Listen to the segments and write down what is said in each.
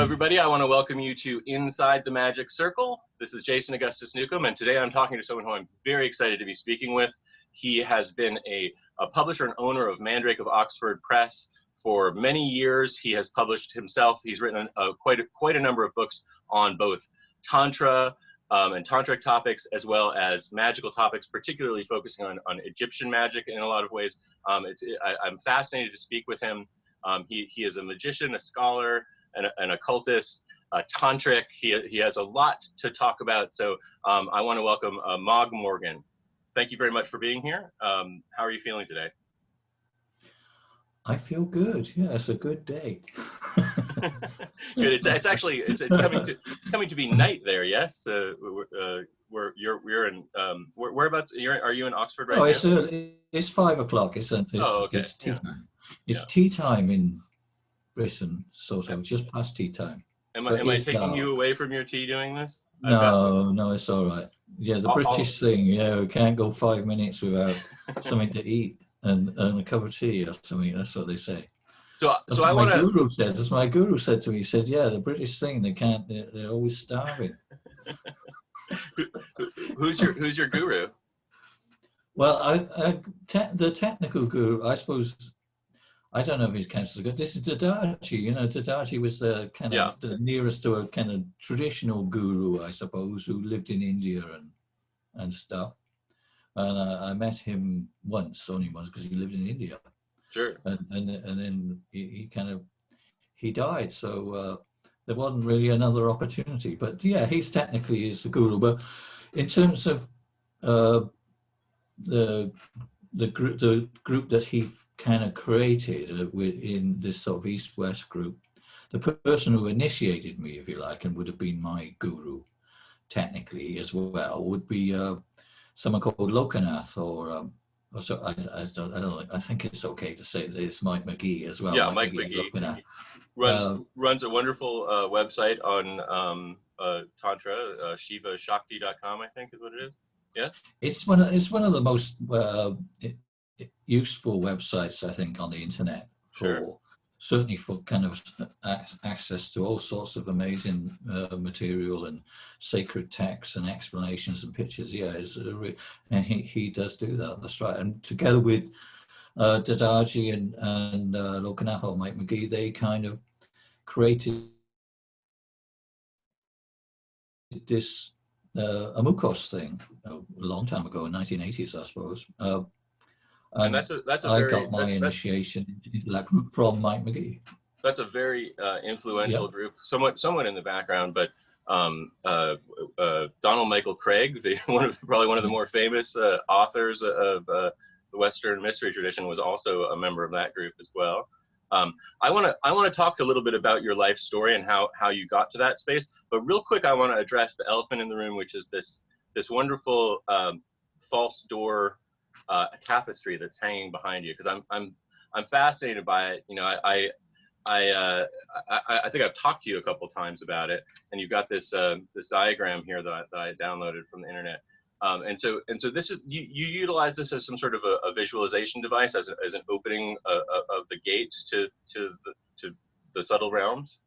everybody. I want to welcome you to Inside the Magic Circle. This is Jason Augustus Newcomb, and today I'm talking to someone who I'm very excited to be speaking with. He has been a publisher and owner of Mandrake of Oxford Press for many years. He has published himself. He's written quite a number of books on both Tantra and Tantric topics, as well as magical topics, particularly focusing on Egyptian magic in a lot of ways. I'm fascinated to speak with him. He is a magician, a scholar, an occultist, a tantric. He has a lot to talk about. So I want to welcome Mog Morgan. Thank you very much for being here. How are you feeling today? I feel good. Yeah, it's a good day. Good. It's actually coming to be night there. Yes. You're in whereabouts? Are you in Oxford right now? It's 5 o'clock. It's tea time. It's tea time in Britain, sort of just past tea time. Am I taking you away from your tea doing this? No, it's all right. Yeah, the British thing. Yeah, we can't go 5 minutes without something to eat and a cup of tea or something. That's what they say. That's what my guru said to me. He said, "Yeah, the British thing. They're always starving." Who's your guru? Well, the technical guru, I suppose. I don't know if he's counts as good. This is Dadaji. You know, Dadaji was the kind of the nearest to a kind of traditional guru, I suppose, who lived in India and stuff. And I met him only once, because he lived in India. Sure. And then he died. So there wasn't really another opportunity. But yeah, he's technically is the guru. But in terms of the group that he kind of created in this sort of East-West group, the person who initiated me, if you like, and would have been my guru technically as well, would be someone called Lokanath, or so I think it's okay to say that it's Mike McGee as well. Yeah, Mike McGee runs a wonderful website on Tantra, shivashakti.com, I think is what it is. Yeah, it's one of the most useful websites, I think, on the internet certainly for kind of access to all sorts of amazing material and sacred texts and explanations and pictures. Yeah, and he does do that. That's right. And together with Dadaji and Lokanath or Mike McGee, they kind of created this Amukos thing a long time ago, in 1980s, I suppose. And I got my initiation into that group from Mike McGee. That's a very influential group. Somewhat in the background, but Donald Michael Craig, probably one of the more famous authors of the Western mystery tradition, was also a member of that group as well. I want to talk a little bit about your life story and how you got to that space. But real quick, I want to address the elephant in the room, which is this wonderful false door tapestry that's hanging behind you. Because I'm fascinated by it. You know, I think I've talked to you a couple times about it, and you've got this this diagram here that I downloaded from the internet. And so this is you utilize this as some sort of a visualization device, as an opening of the gates to the subtle realms.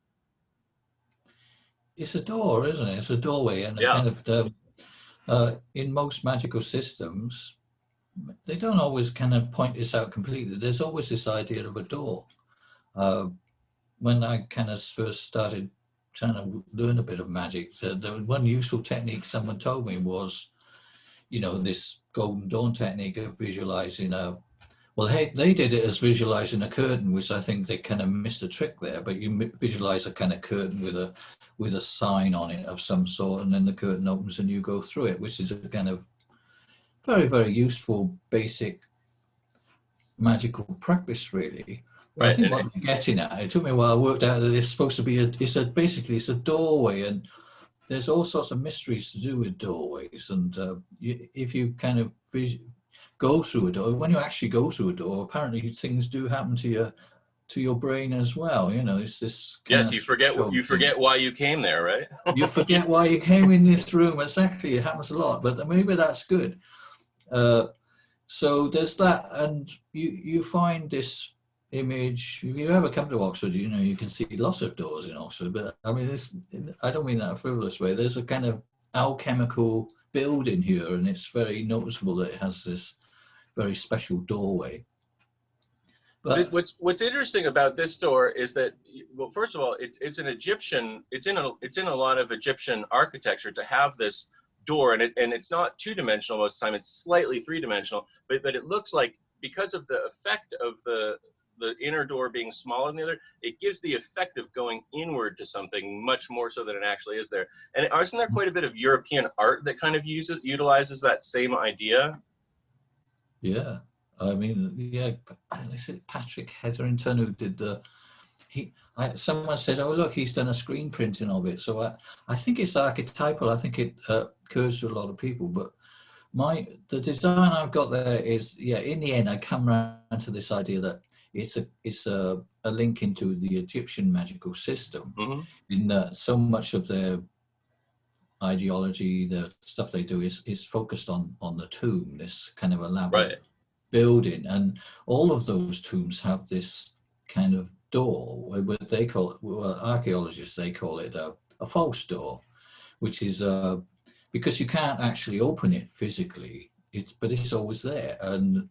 It's a door, isn't it? It's a doorway, and kind of in most magical systems, they don't always kind of point this out completely. There's always this idea of a door. When I kind of first started trying to learn a bit of magic, the one useful technique someone told me was, you know, this Golden Dawn technique of visualizing they did it as visualizing a curtain, which I think they kind of missed a trick there, but you visualize a kind of curtain with a sign on it of some sort, and then the curtain opens and you go through it, which is a kind of very, very useful, basic magical practice, really. Right. I think what I'm getting at, it took me a while. I worked out that it's supposed to be basically it's a doorway, and there's all sorts of mysteries to do with doorways. And if you kind of go through a door, when you actually go through a door, apparently things do happen to your brain as well. You know, it's this. Yes, you forget why you came there, right? You forget why you came in this room. Exactly, it happens a lot, but maybe that's good. So there's that, and you find this image. If you ever come to Oxford, you know, you can see lots of doors in Oxford, but I mean, I don't mean that in a frivolous way. There's a kind of alchemical building here, and it's very noticeable that it has this very special doorway. But what's interesting about this door is that, well, first of all, it's an Egyptian. It's in a lot of Egyptian architecture to have this door, and it's not two-dimensional most of the time. It's slightly three-dimensional, but it looks like, because of the effect of the inner door being smaller than the other, it gives the effect of going inward to something much more so than it actually is there. And isn't there quite a bit of European art that kind of utilizes that same idea? Yeah, I mean, yeah, is it Patrick Hetherington who did the? Someone said, "Oh, look, he's done a screen printing of it." So I think it's archetypal. I think it occurs to a lot of people, but the design I've got there is, yeah, in the end I come around to this idea that it's a link into the Egyptian magical system. Mm-hmm. In that so much of their ideology, the stuff they do is focused on the tomb, this kind of elaborate building, and all of those tombs have this kind of door, what they call it, well, archaeologists, they call it a false door, which is because you can't actually open it physically, but it's always there. And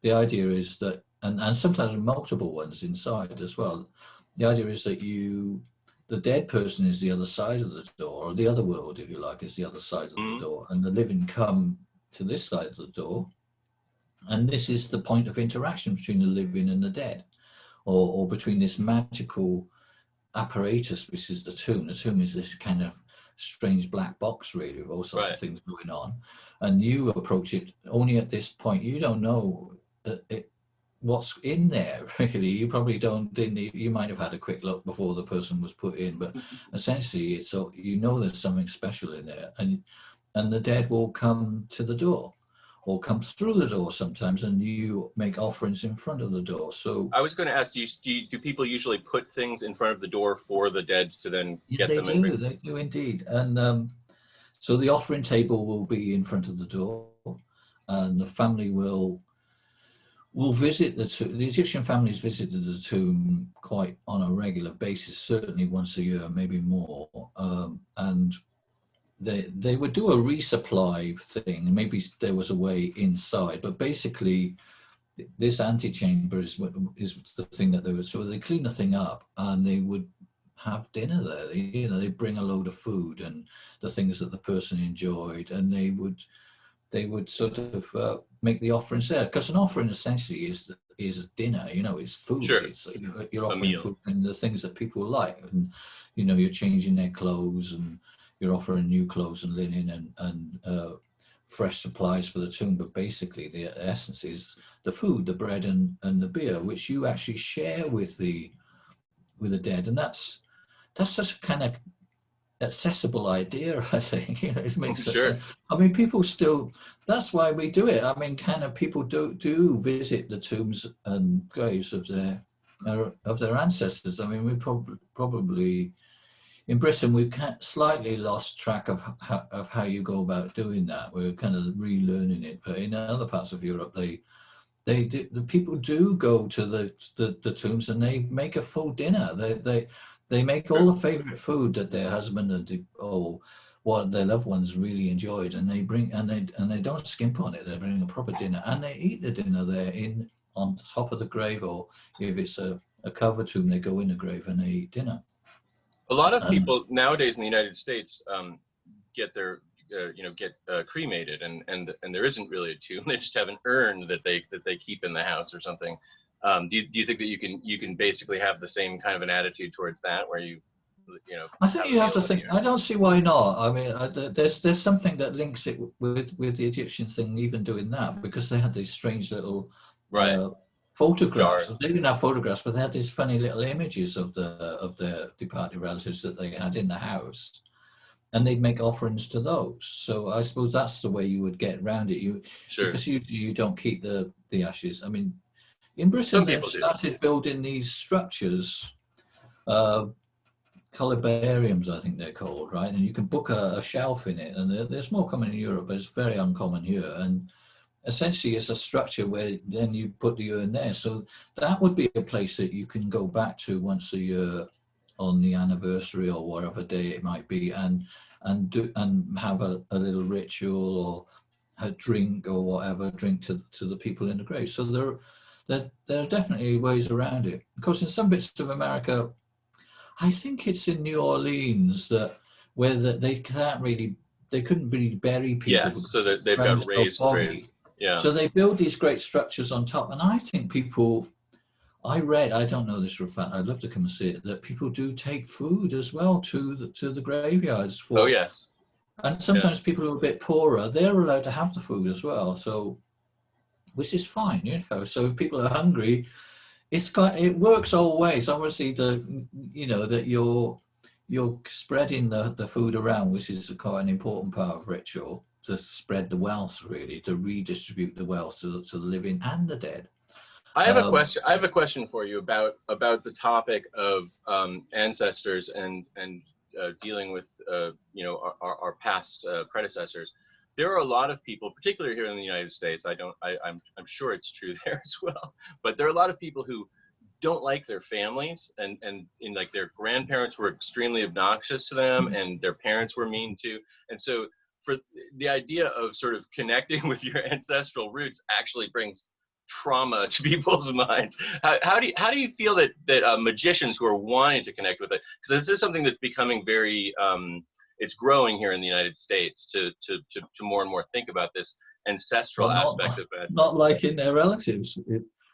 the idea is that, and sometimes multiple ones inside as well, the idea is that the dead person is the other side of the door, or the other world, if you like, is the other side of the door, and the living come to this side of the door, and this is the point of interaction between the living and the dead, or between this magical apparatus, which is the tomb. The tomb is this kind of strange black box, really, with all sorts of things going on, and you approach it only at this point. You don't know what's in there, really. You probably you might have had a quick look before the person was put in, but essentially it's, you know, there's something special in there, and the dead will come to the door, or come through the door sometimes, and you make offerings in front of the door. So I was going to ask, do people usually put things in front of the door for the dead to then get them? They do indeed. And so the offering table will be in front of the door, and the family will visit the tomb. The Egyptian families visited the tomb quite on a regular basis, certainly once a year, maybe more, and they would do a resupply thing. Maybe there was a way inside, but basically this antechamber is the thing that they would, so they clean the thing up and they would have dinner there. They bring a load of food and the things that the person enjoyed, and they would sort of make the offerings there, because an offering essentially is dinner. It's food. Sure. You're offering food and the things that people like, and you're changing their clothes, and you're offering new clothes and linen and fresh supplies for the tomb. But basically the essence is the food, the bread and the beer, which you actually share with the dead. And that's such a kind of accessible idea, I think. It makes sense. I mean, people still, that's why we do it. I mean, kind of people do visit the tombs and graves of their ancestors. I mean, we probably in Britain, we've slightly lost track of how you go about doing that. We're kind of relearning it, but in other parts of Europe, the people do go to the tombs and they make a full dinner. They make all the favorite food that their husband or what their loved ones really enjoyed, and they bring and they don't skimp on it. They bring a proper dinner and they eat the dinner there on top of the grave, or if it's a covered tomb, they go in the grave and they eat dinner. A lot of people nowadays in the United States get their cremated, and there isn't really a tomb. They just have an urn that they keep in the house or something. Do you think that you can basically have the same kind of an attitude towards that, where I think you have to think. I don't see why not. I mean, there's something that links it with the Egyptian thing, even doing that, because they had these strange little photographs. They didn't have photographs, but they had these funny little images of their departed relatives that they had in the house, and they'd make offerings to those. So I suppose that's the way you would get around it. Because you don't keep the ashes. I mean, in Britain, they started building these structures, columbariums, I think they're called, right? And you can book a shelf in it, and there's more common in Europe, but it's very uncommon here. essentially it's a structure where then you put the urn there. So that would be a place that you can go back to once a year on the anniversary or whatever day it might be, and have a little ritual or a drink or whatever, drink to the people in the grave. So there are definitely ways around it. Of course, in some bits of America, I think it's in New Orleans where they couldn't really bury people. Yes, so that they've got raised graves. Yeah. So they build these great structures on top, and I think people. I don't know this for a fact, I'd love to come and see it, that people do take food as well to the graveyards. Oh, yes. And sometimes people who are a bit poorer, they're allowed to have the food as well. So, which is fine, you know. So if people are hungry, it works all ways. Obviously, that you're spreading the food around, which is quite an important part of ritual, to spread the wealth, really, to redistribute the wealth to the living and the dead. I have a question. I have a question for you about the topic of ancestors and dealing with our past predecessors. There are a lot of people, particularly here in the United States. I'm sure it's true there as well. But there are a lot of people who don't like their families, and like their grandparents were extremely obnoxious to them, and their parents were mean too. And so, for the idea of sort of connecting with your ancestral roots actually brings trauma to people's minds. How do you feel that magicians who are wanting to connect with it, because this is something that's becoming very it's growing here in the United States to more and more think about this ancestral aspect of it. Not liking their relatives.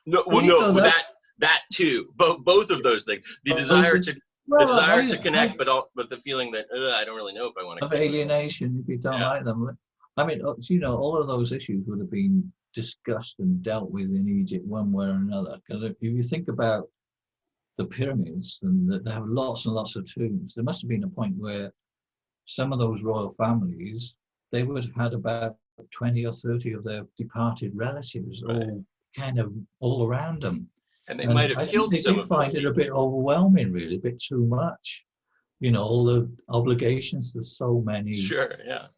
That too. Both of those things. The desire to connect, but the feeling that I don't really know if I want to. Of alienation if you don't like them. I mean, all of those issues would have been discussed and dealt with in Egypt one way or another. Because if you think about the pyramids, and they have lots and lots of tombs, there must have been a point where some of those royal families, they would have had about 20 or 30 of their departed relatives all around them. And they might have killed some of them. They find it a bit overwhelming, really, a bit too much. All the obligations to so many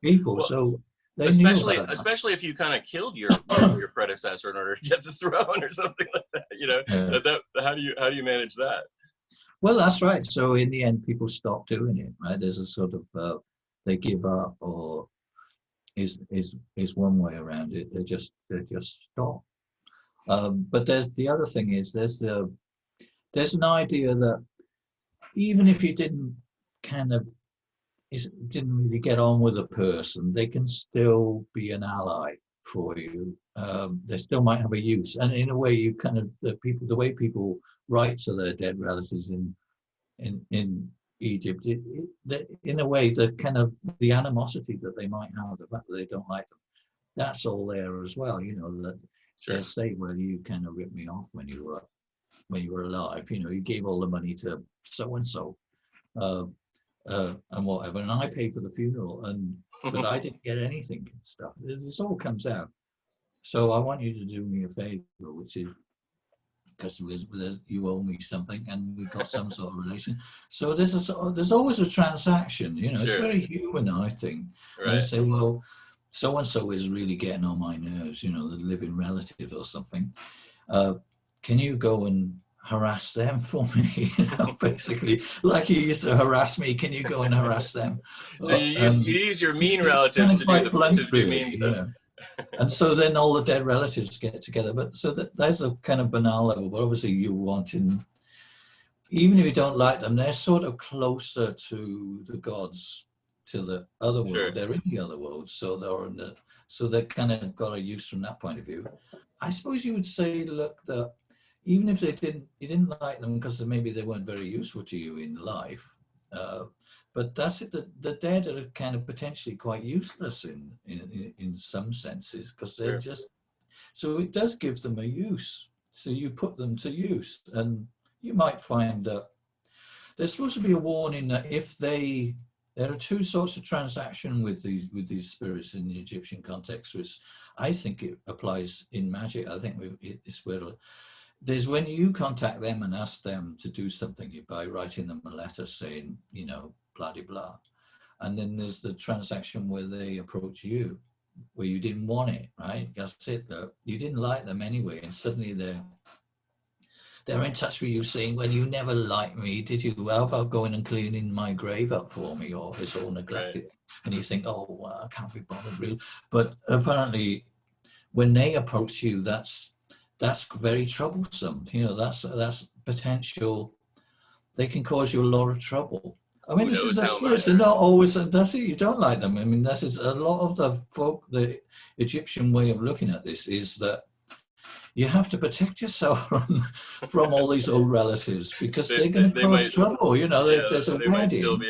people. Well, so especially if you kind of killed your predecessor in order to get the throne or something like that, how do you manage that? Well, that's right. So in the end, people stop doing it, right? There's a sort of they give up, or is one way around it. They just stop. But there's the other thing is there's an idea that even if you didn't really get on with a person, they can still be an ally for you. They still might have a use, and in a way, the way people write to their dead relatives in Egypt, in a way, the animosity that they might have, the fact that they don't like them, that's all there as well. That they say, well, you kind of ripped me off when you were alive. You gave all the money to so and so. And whatever, and I paid for the funeral, but I didn't get anything and stuff. This all comes out. So I want you to do me a favor, which is because you owe me something, and we've got some sort of relation. So there's always a transaction. It's very human, I think. Right. And they say, well, so and so is really getting on my nerves. The living relative or something. Can you go and harass them for me? Basically, like you used to harass me. Can you go and harass them? So you use your mean relatives to do mean stuff. And so then all the dead relatives get together. But so there's a kind of banal level. But obviously, you wanting, even if you don't like them, they're sort of closer to the gods, to the other world. Sure. They're in the other world, so they're kind of got a use from that point of view. I suppose you would say, look, that even if you didn't like them because maybe they weren't very useful to you in life, but that's it. The dead are kind of potentially quite useless in some senses, because they're just. So it does give them a use. So you put them to use, and you might find that there's supposed to be a warning that if there are two sorts of transaction with these spirits in the Egyptian context, which I think it applies in magic. I think it's where. There's when you contact them and ask them to do something by writing them a letter saying, blah, blah, blah. And then there's the transaction where they approach you where you didn't want it, right? That's it. You didn't like them anyway, and suddenly they're in touch with you saying, well, you never liked me, did you? How about going and cleaning my grave up for me, or it's all neglected? Right. And you think, oh, well, I can't be bothered, really. But apparently, when they approach you, that's very troublesome. You know, that's potential. They can cause you a lot of trouble. I mean, spirits are not always, that's it, you don't like them. I mean, this is a lot of the Egyptian way of looking at this is that you have to protect yourself from all these old relatives, because they're going to cause trouble. You know, if there's a wedding,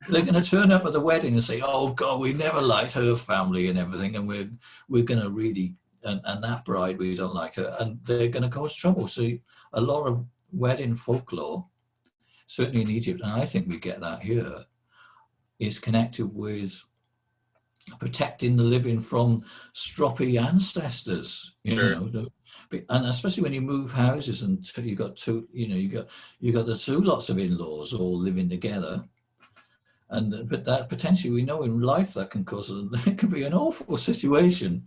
they're going to turn up at the wedding and say, oh God, we never liked her family and everything, and we're going to really, and that bride, we don't like her, and they're going to cause trouble. So a lot of wedding folklore, certainly in Egypt, and I think we get that here, is connected with protecting the living from stroppy ancestors, you know, and especially when you move houses and you got two, you know, you got the two lots of in-laws all living together, but that potentially, we know in life that can cause it can be an awful situation.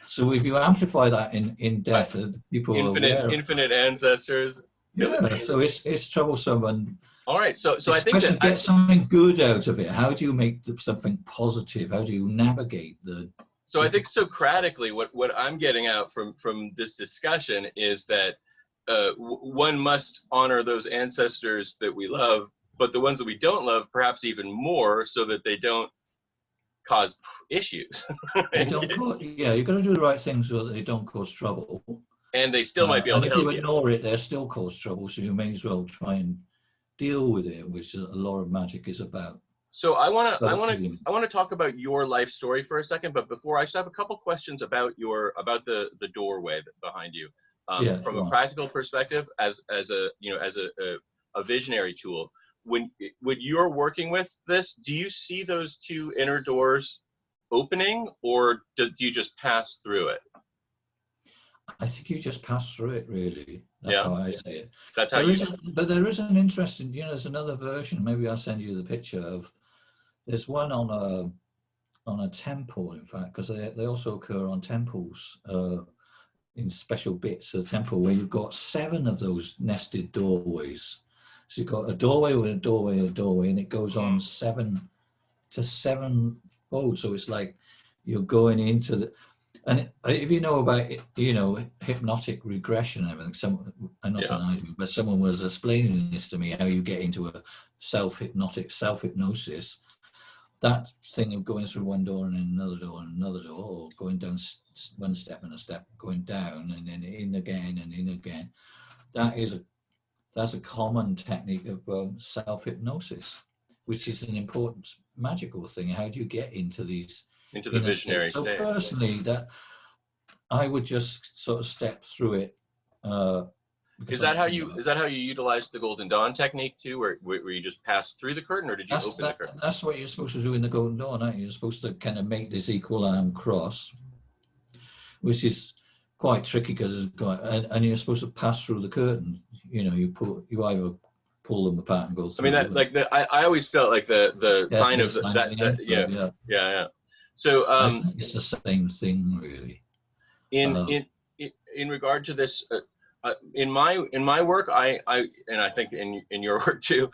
So if you amplify that in death, people are aware of infinite ancestors. Yeah, so it's troublesome. And all right, so I think that get something good out of it. How do you make something positive? How do you navigate the? So I think Socratically, what I'm getting out from this discussion is that one must honor those ancestors that we love, but the ones that we don't love, perhaps even more, so that they don't cause issues. They don't cause, yeah, you've got to do the right things so that they don't cause trouble. And they still might be able to help you. And if you ignore it, they'll still cause trouble. So you may as well try and deal with it, which a lot of magic is about. So I want to talk about your life story for a second, but before, I just have a couple questions about the doorway behind you, from a practical perspective, as a visionary tool. When you're working with this, do you see those two inner doors opening, or do you just pass through it? I think you just pass through it, really. That's how I say it. That's how but there is an interesting, there's another version. Maybe I'll send you the picture of. There's one on a temple, in fact, because they also occur on temples in special bits of the temple where you've got 7 of those nested doorways. So you've got a doorway with a doorway, a doorway, and it goes on 7 to 7 folds. So it's like you're going into the. And if you know about, hypnotic regression and everything, I'm not saying I do, but someone was explaining this to me, how you get into a self-hypnosis, that thing of going through one door and then another door and another door, or going down one step and a step, going down and then in again and in again, that's a common technique of self-hypnosis, which is an important magical thing. How do you get into these? Into the visionary state. state. So personally, that I would just sort of step through it. Is that how you utilized the Golden Dawn technique too, where you just pass through the curtain, or did you open the curtain? That's what you're supposed to do in the Golden Dawn, aren't you? You're supposed to kind of make this equal arm cross, which is quite tricky because and you're supposed to pass through the curtain. You either pull them apart and go through. I mean, I always felt like the sign of that. Yeah. So it's the same thing, really. In regard to this, in my work, I think in your work too,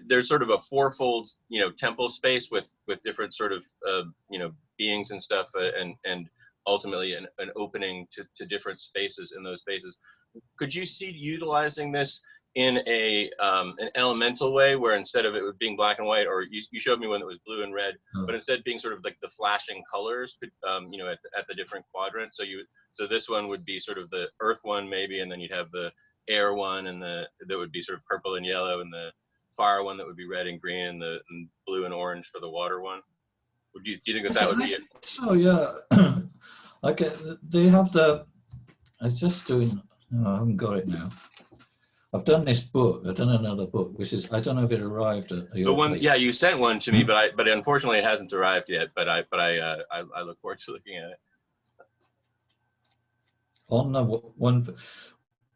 there's sort of a fourfold temple space with different sort of beings and stuff, and ultimately an opening to different spaces in those spaces. Could you see utilizing this in an elemental way, where instead of it being black and white, or you showed me one that was blue and red, but instead being sort of like the flashing colors, at the different quadrants. So this one would be sort of the earth one maybe, and then you'd have the air one, and that would be sort of purple and yellow, and the fire one that would be red and green, and the blue and orange for the water one. Do you think that would be it? So yeah, they have the. I was just doing. Oh, I haven't got it now. I've done this book. I've done another book, which is, I don't know if it arrived at the one. Place. Yeah, you sent one to me, but unfortunately it hasn't arrived yet. But I look forward to looking at it. On the one,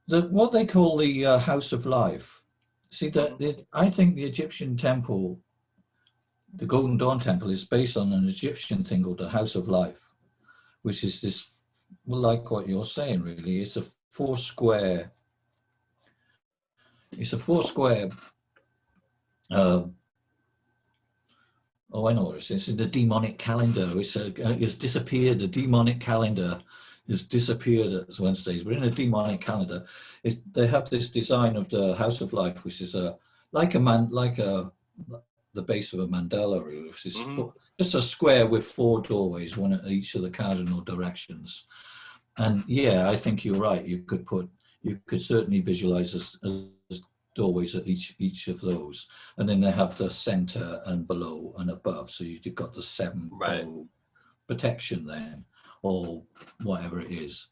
what they call the House of Life. See that I think the Egyptian temple the Golden Dawn Temple is based on an Egyptian thing called the House of Life, which is this, well, like what you're saying, really. It's a four square. Oh, I know what it is. It's in the demonic calendar. It's disappeared. The demonic calendar has disappeared at Wednesdays. But in a demonic calendar, they have this design of the House of Life, which is the base of a mandala, really, which is just a square with four doorways, one at each of the cardinal directions. And yeah, I think you're right. You could certainly visualize as doorways at each of those, and then they have the center and below and above, so you've got the sevenfold protection then, or whatever it is.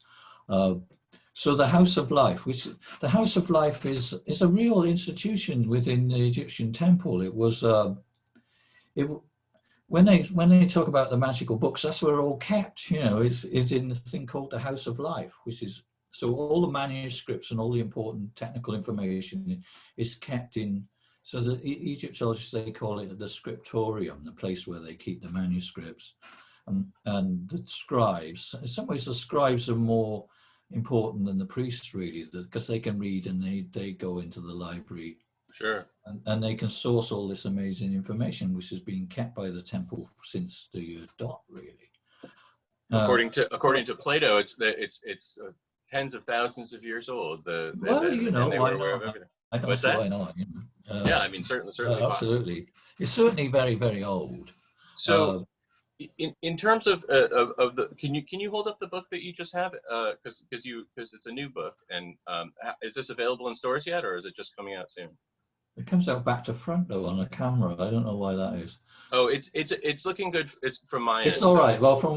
So the House of Life, is a real institution within the Egyptian temple. It was when they talk about the magical books, that's where they're all kept. It's in the thing called the House of Life, which is, so all the manuscripts and all the important technical information is kept in. So the Egyptologists, they call it the scriptorium, the place where they keep the manuscripts, and the scribes. In some ways, the scribes are more important than the priests, really, because they can read and they go into the library. Sure. And they can source all this amazing information, which has been kept by the temple since the year dot, really. According to Plato, it's tens of thousands of years old. Why not? I don't see why not. Yeah, I mean, certainly. Absolutely. It's certainly very, very old. So, in terms of the, can you hold up the book that you just have? Because it's a new book, and is this available in stores yet, or is it just coming out soon? It comes out back to front though on the camera. I don't know why that is. Oh, it's looking good. It's from my end. It's all right. Well, from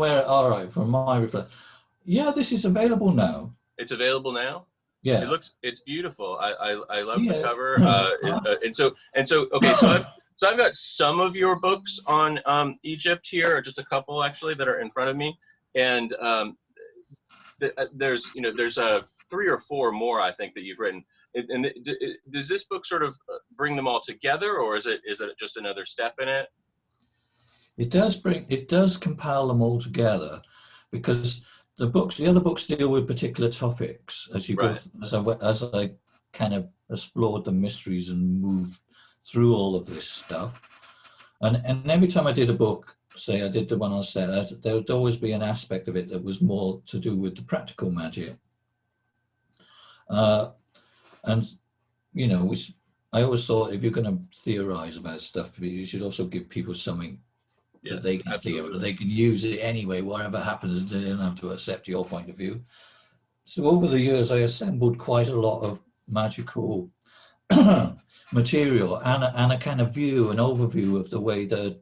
my reflection. Yeah, this is available now. It's available now? Yeah. It's beautiful. I love the cover. Okay, so I've got some of your books on Egypt here, or just a couple actually that are in front of me, and there's 3 or 4 more I think that you've written. And does this book sort of bring them all together, or is it just another step in it? It does compile them all together, because the other books deal with particular topics as you go, as I kind of explored the mysteries and moved through all of this stuff. And every time I did a book, say I did the one on set, there would always be an aspect of it that was more to do with the practical magic. And, which I always thought, if you're going to theorize about stuff, you should also give people something that they can theorize, they can use it anyway, whatever happens, they don't have to accept your point of view. So over the years, I assembled quite a lot of magical material and a kind of view, an overview of the way the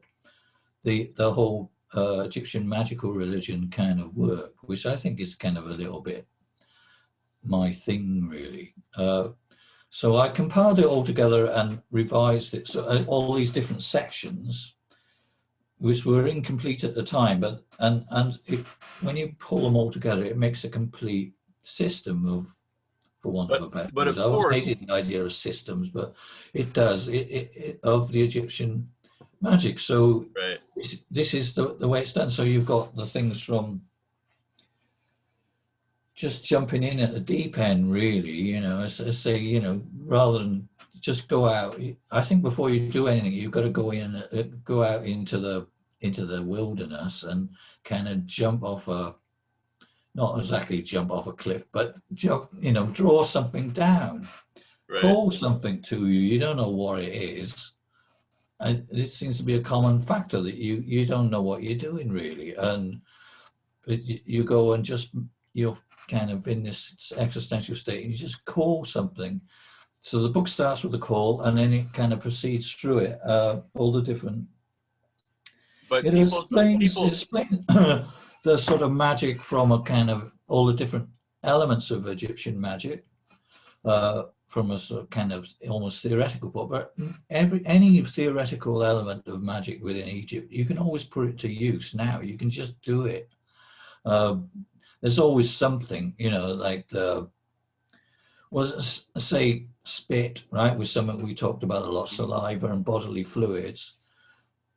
whole Egyptian magical religion kind of worked, which I think is kind of a little bit my thing, really. So I compiled it all together and revised it. So all these different sections, which were incomplete at the time, but when you pull them all together, it makes a complete system of, for want of a better word. I always hated the idea of systems, but it does, of the Egyptian magic. So this is the way it's done. So you've got the things from just jumping in at the deep end, really, rather than just go out. I think before you do anything, you've got to go out into the wilderness and kind of jump off not exactly jump off a cliff, but draw something down, call something to you. You don't know what it is. And it seems to be a common factor that you don't know what you're doing, really. And you go and you're kind of in this existential state and you just call something. So the book starts with a call and then it kind of proceeds through it, all the different. But it explains the sort of magic from a kind of all the different elements of Egyptian magic, from a sort of kind of almost theoretical point. But any theoretical element of magic within Egypt, you can always put it to use now. You can just do it. There's always something, like say spit, right, was something we talked about a lot, saliva and bodily fluids.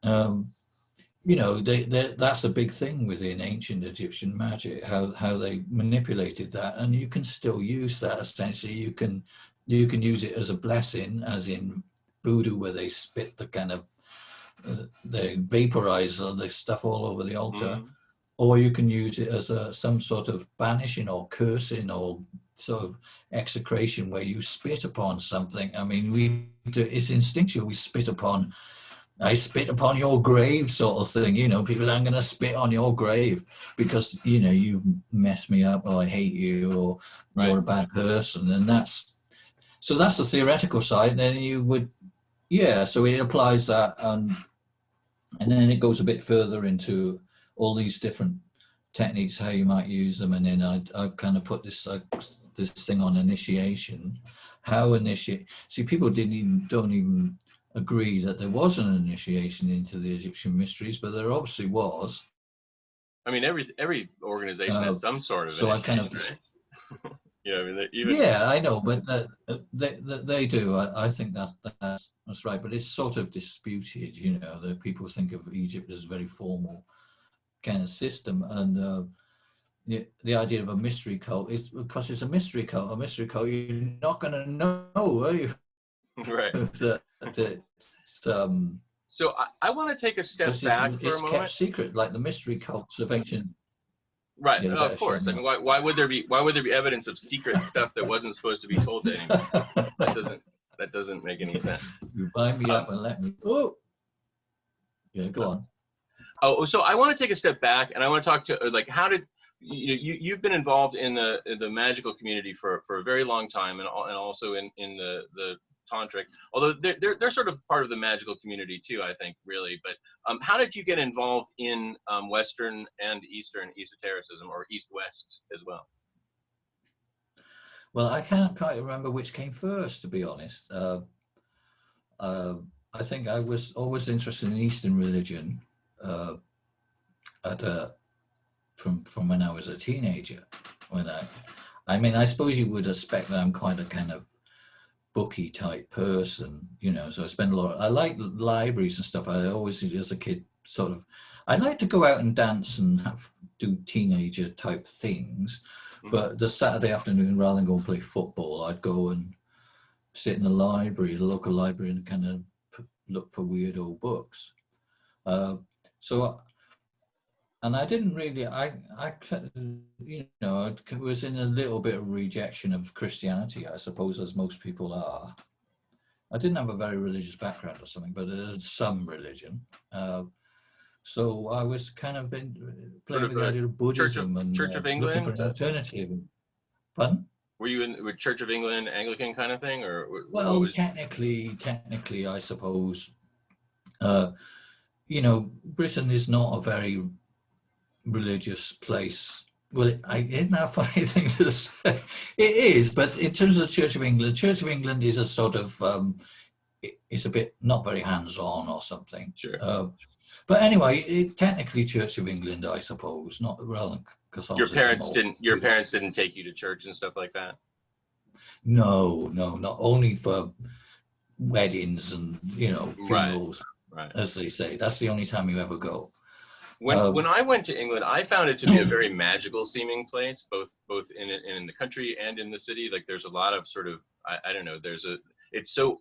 you know, that's a big thing within ancient Egyptian magic, how they manipulated that, and you can still use that. Essentially, you can use it as a blessing, as in voodoo, where they spit the kind of, they vaporize the stuff all over the altar, or you can use it as some sort of banishing or cursing or sort of execration, where you spit upon something. I mean, it's instinctual. We spit upon. I spit upon your grave, sort of thing. You know, people say, I'm going to spit on your grave because, you know, you messed me up, or I hate you, or you're a bad person. And that's the theoretical side. And then you would, so it applies that. And then it goes a bit further into all these different techniques, how you might use them. And then I kind of put this thing on initiation, how initiate. See, people don't even agree that there was an initiation into the Egyptian mysteries, but there obviously was. I mean, every organization has some sort of. So I kind of. Right? Yeah, I mean, even. Yeah, I know, but they do. I think that's right. But it's sort of disputed, you know. That people think of Egypt as a very formal kind of system, and the idea of a mystery cult is because it's a mystery cult. A mystery cult, you're not going to know, are you? Right. So I want to take a step back for a moment. It's kept secret, like the mystery cults of ancient. Right. No, of course. I mean, why would there be evidence of secret stuff that wasn't supposed to be told to anyone? That doesn't make any sense. You bind me up and let me. Oh. Yeah, go on. Oh, so I want to take a step back, and I want to talk to like, how did you've been involved in the magical community for a very long time, and also in the Tantric, although they're sort of part of the magical community too, I think, really. But how did you get involved in Western and Eastern esotericism, or East-West as well? Well, I can't quite remember which came first, to be honest. I think I was always interested in Eastern religion from when I was a teenager. I suppose you would expect that I'm quite a kind of booky type person, you know, so I spend I like libraries and stuff. I always, as a kid, I'd like to go out and dance and do teenager type things, but the Saturday afternoon, rather than go and play football, I'd go and sit in the local library, and kind of look for weird old books. And I didn't really, I was in a little bit of rejection of Christianity, I suppose, as most people are. I didn't have a very religious background or something, but some religion. So I was kind of playing with the idea of Buddhism and Church of England, looking for an alternative. Pardon? Were you with Church of England, Anglican kind of thing, or? Well, technically, I suppose. Britain is not a very religious place. Well, isn't that a funny thing to say? It is, but in terms of the Church of England is a sort of, it's a bit not very hands-on or something. Sure. But anyway, technically Church of England, I suppose, not rather than Catholicism. Your parents didn't take you to church and stuff like that? No, not only for weddings and, funerals, right. As they say. That's the only time you ever go. When I went to England, I found it to be a very magical seeming place, both in the country and in the city. Like, there's a lot of sort of, I don't know, it's so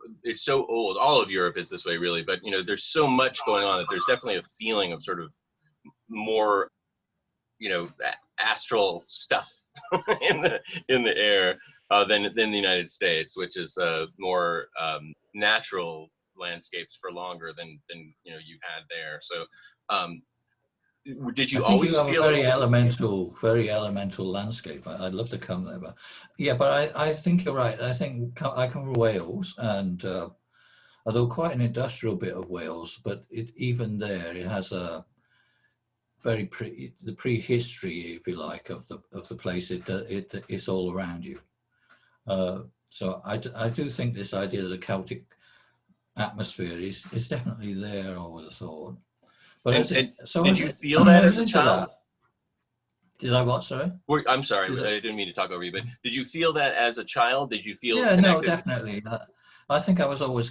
old. All of Europe is this way, really, but there's so much going on that there's definitely a feeling of sort of more, astral stuff in the air than the United States, which is more natural landscapes for longer than you've had there. So did you always feel a very elemental landscape? I'd love to come there, but I think you're right. I think I come from Wales, and although quite an industrial bit of Wales, but even there it has a very prehistory, if you like, of the place. It's all around you. So I do think this idea of the Celtic atmosphere is definitely there, I would have thought. But did you feel that as a child? Did I what? Sorry. I'm sorry. I didn't mean to talk over you, but did you feel that as a child? Did you feel? Yeah, connected? No, definitely. I think I was always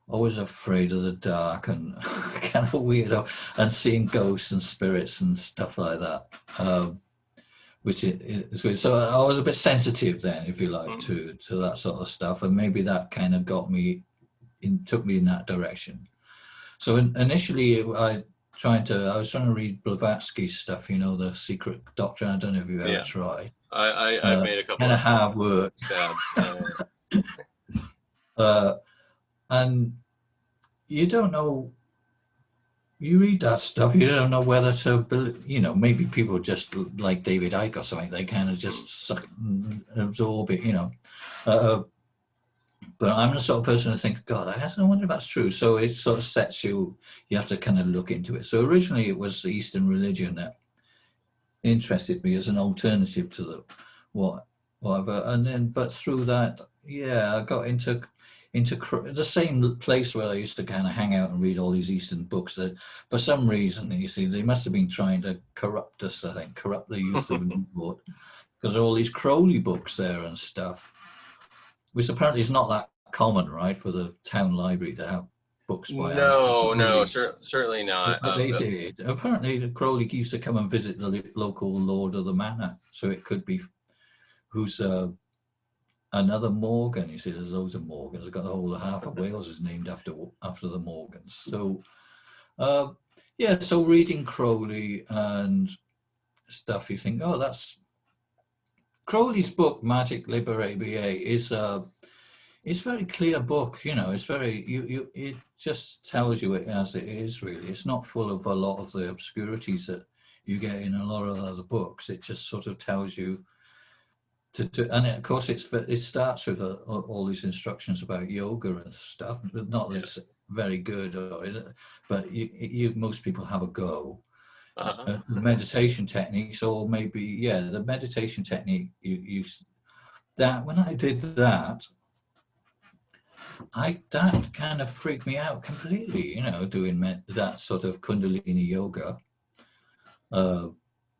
always afraid of the dark and kind of weirdo, and seeing ghosts and spirits and stuff like that. Which is weird. So I was a bit sensitive then, if you like, to that sort of stuff, and maybe that kind of took me in that direction. So initially, I was trying to read Blavatsky's stuff, you know, the Secret Doctrine. I don't know if you've ever tried. I've made a couple kind of hard work. And you don't know. You read that stuff, you don't know whether to believe, you know, maybe people just like David Icke or something, they kind of just absorb it, you know. But I'm the sort of person who thinks, God, I don't wonder if that's true. So it sort of sets you have to kind of look into it. So originally it was the Eastern religion that interested me as an alternative to the whatever. And then, but through that, I got into the same place where I used to kind of hang out and read all these Eastern books that for some reason, you see, they must have been trying to corrupt us, I think, corrupt the youth of Newport, because there are all these Crowley books there and stuff, which apparently is not that common, right, for the town library to have books by certainly not. But they did. Apparently the Crowley used to come and visit the local lord of the manor, so it could be who's another Morgan. You see, there's loads of Morgans. I've got the whole of half of Wales is named after the Morgans. So, so reading Crowley and stuff, you think, oh, that's Crowley's book, Magick, Libra, ABA, is it's a very clear book. You know, it's very it just tells you it as it is. Really, it's not full of a lot of the obscurities that you get in a lot of other books. It just sort of tells you. And of course, it starts with all these instructions about yoga and stuff. Not that it's very good, or is it? But most people have a go. The meditation techniques, or maybe the meditation technique. That when I did that, that kind of freaked me out completely. You know, doing that sort of Kundalini yoga.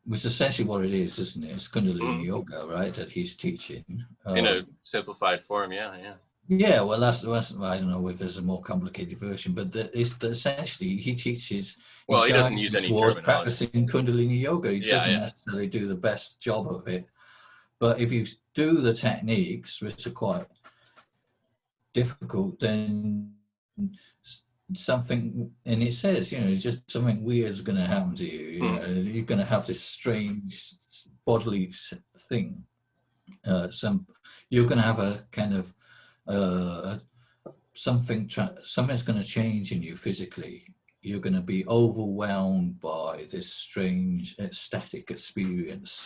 Which is essentially what it is, isn't it? It's Kundalini yoga, right? That he's teaching in a simplified form, Yeah, well, that's I don't know if there's a more complicated version, but essentially he teaches. Well, he doesn't use any terminology. Practicing Kundalini yoga, he doesn't necessarily do the best job of it. But if you do the techniques, which are quite difficult, then something, and it says, you know, just something weird is going to happen to you. You know, you're going to have this strange bodily thing. You're going to have a kind of something's going to change in you physically. You're going to be overwhelmed by this strange ecstatic experience.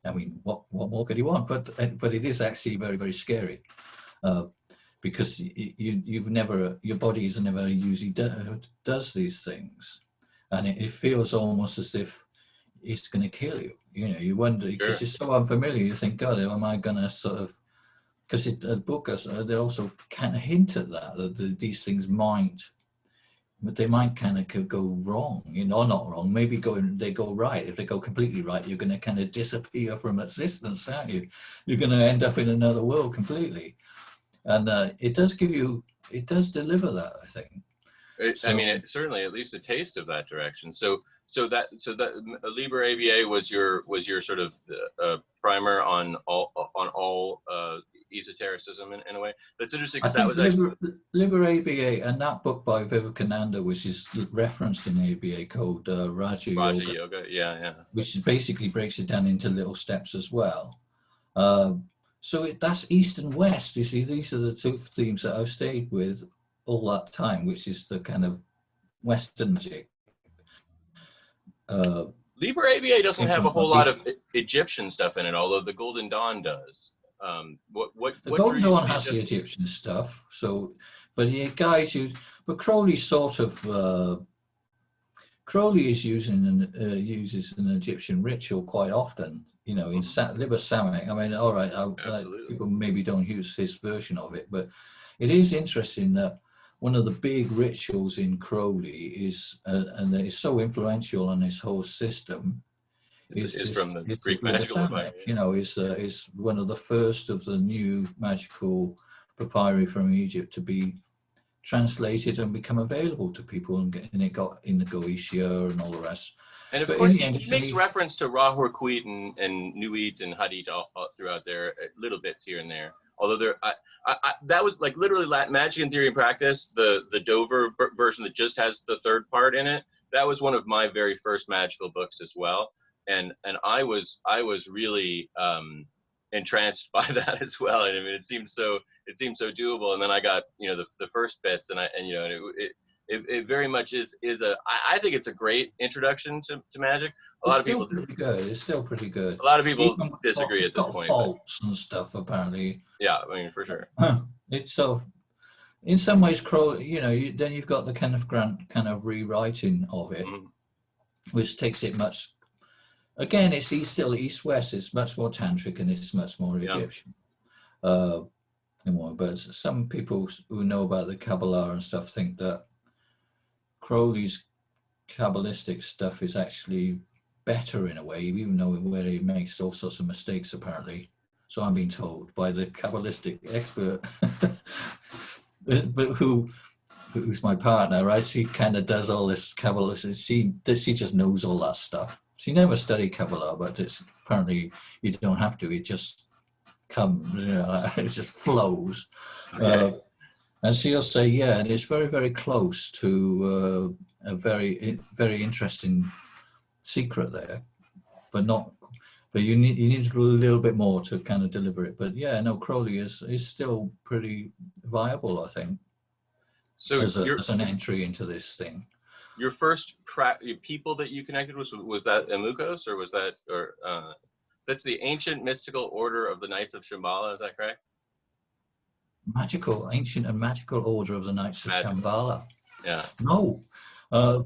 I mean, what more could you want? But it is actually very, very scary. Because your body has never usually does these things, and it feels almost as if it's going to kill you. You know, you wonder because it's so unfamiliar. You think, God, am I going to sort of? Because the book, they also kind of hint at that these things might kind of go wrong. You know, not wrong. Maybe they go right. If they go completely right, you're going to kind of disappear from existence, aren't you? You're going to end up in another world completely. And it does deliver that, I think. I mean, it certainly at least a taste of that direction. So that Libra ABA was your sort of primer on all esotericism in a way. That's interesting because that was Libra ABA, and that book by Vivekananda, which is referenced in the ABA code, Raja Yoga, which basically breaks it down into little steps as well. So that's East and West. You see, these are the two themes that I've stayed with all that time, which is the kind of Western magic. Libra ABA doesn't have a whole lot of Egyptian stuff in it, although the Golden Dawn does. The Golden Dawn has the Egyptian stuff, but it guides you. But Crowley Crowley is uses an Egyptian ritual quite often. You know, in Liber Samhain. I mean, all right, people maybe don't use his version of it, but it is interesting that one of the big rituals in Crowley is, and that is so influential on his whole system, is from the Greek magical papyri. You know, is one of the first of the new magical papyri from Egypt to be translated and become available to people, and it got in the Goetia and all the rest. And of course, he makes reference to Rahurquit and Nuit and Hadith all throughout there, little bits here and there. Although that was like literally Magic in Theory and Practice, the Dover version that just has the third part in it. That was one of my very first magical books as well, and I was really entranced by that as well. And I mean, it seemed so doable. And then I got the first bits, and it very much is I think it's a great introduction to magic. It's still pretty good. A lot of people disagree at this point. Faults and stuff, apparently. Yeah, I mean, for sure. It's so, in some ways, then you've got the Kenneth Grant kind of rewriting of it, which takes it much. Again, it's still east-west. It's much more tantric and it's much more Egyptian. But some people who know about the Kabbalah and stuff think that Crowley's Kabbalistic stuff is actually better in a way, even though where he makes all sorts of mistakes, apparently. So I'm being told by the Kabbalistic expert, but who's my partner, right? She kind of does all this Kabbalah. She just knows all that stuff. She never studied Kabbalah, but it's apparently you don't have to. It just comes, it just flows. Okay. And she'll say, yeah, and it's very, very close to a very, very interesting secret there, but you need to do a little bit more to kind of deliver it. But yeah, no, Crowley is still pretty viable, I think. So as an entry into this thing. Your first people that you connected with, was that Emukos, or was that, that's the Ancient Mystical Order of the Knights of Shambhala, is that correct? Ancient and Magical Order of the Knights of Shambhala. Yeah. No, I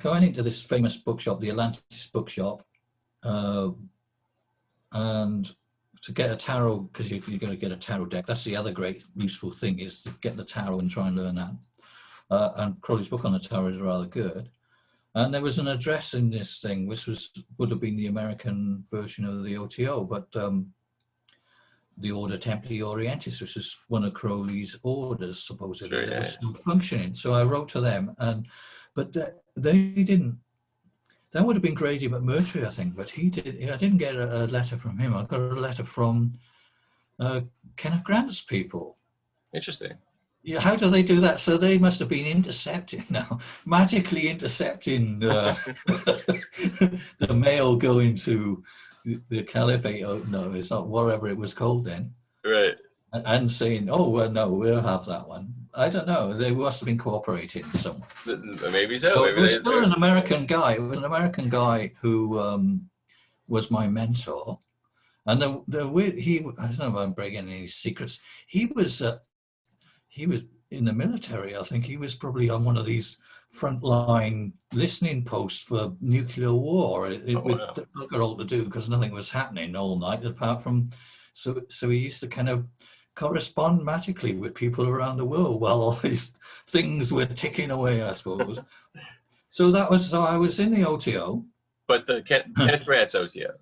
went into this famous bookshop, the Atlantis bookshop, and to get a tarot, because you're going to get a tarot deck. That's the other great useful thing, is to get the tarot and try and learn that. And Crowley's book on the tarot is rather good. And there was an address in this thing, which would have been the American version of the OTO, but the Order Templi Orientis, which is one of Crowley's orders, supposedly, that was still functioning. So I wrote to them, but they didn't. That would have been Grady McMurtry, I think, but he did. I didn't get a letter from him. I got a letter from Kenneth Grant's people. Interesting. Yeah, how do they do that? So they must have been intercepting now, magically intercepting the mail going to the Caliphate. Oh, no, it's not, whatever it was called then. Right. And saying, oh, well, no, we'll have that one. I don't know. They must have been cooperating somewhere. Maybe so. Maybe it was still an American guy. It was an American guy who was my mentor. And I don't know if I'm breaking any secrets. He was in the military. I think he was probably on one of these frontline listening posts for nuclear war. With bugger all to do because nothing was happening all night apart from. So he used to kind of correspond magically with people around the world while all these things were ticking away, I suppose. So I was in the OTO. But the Kenneth Grant's OTO.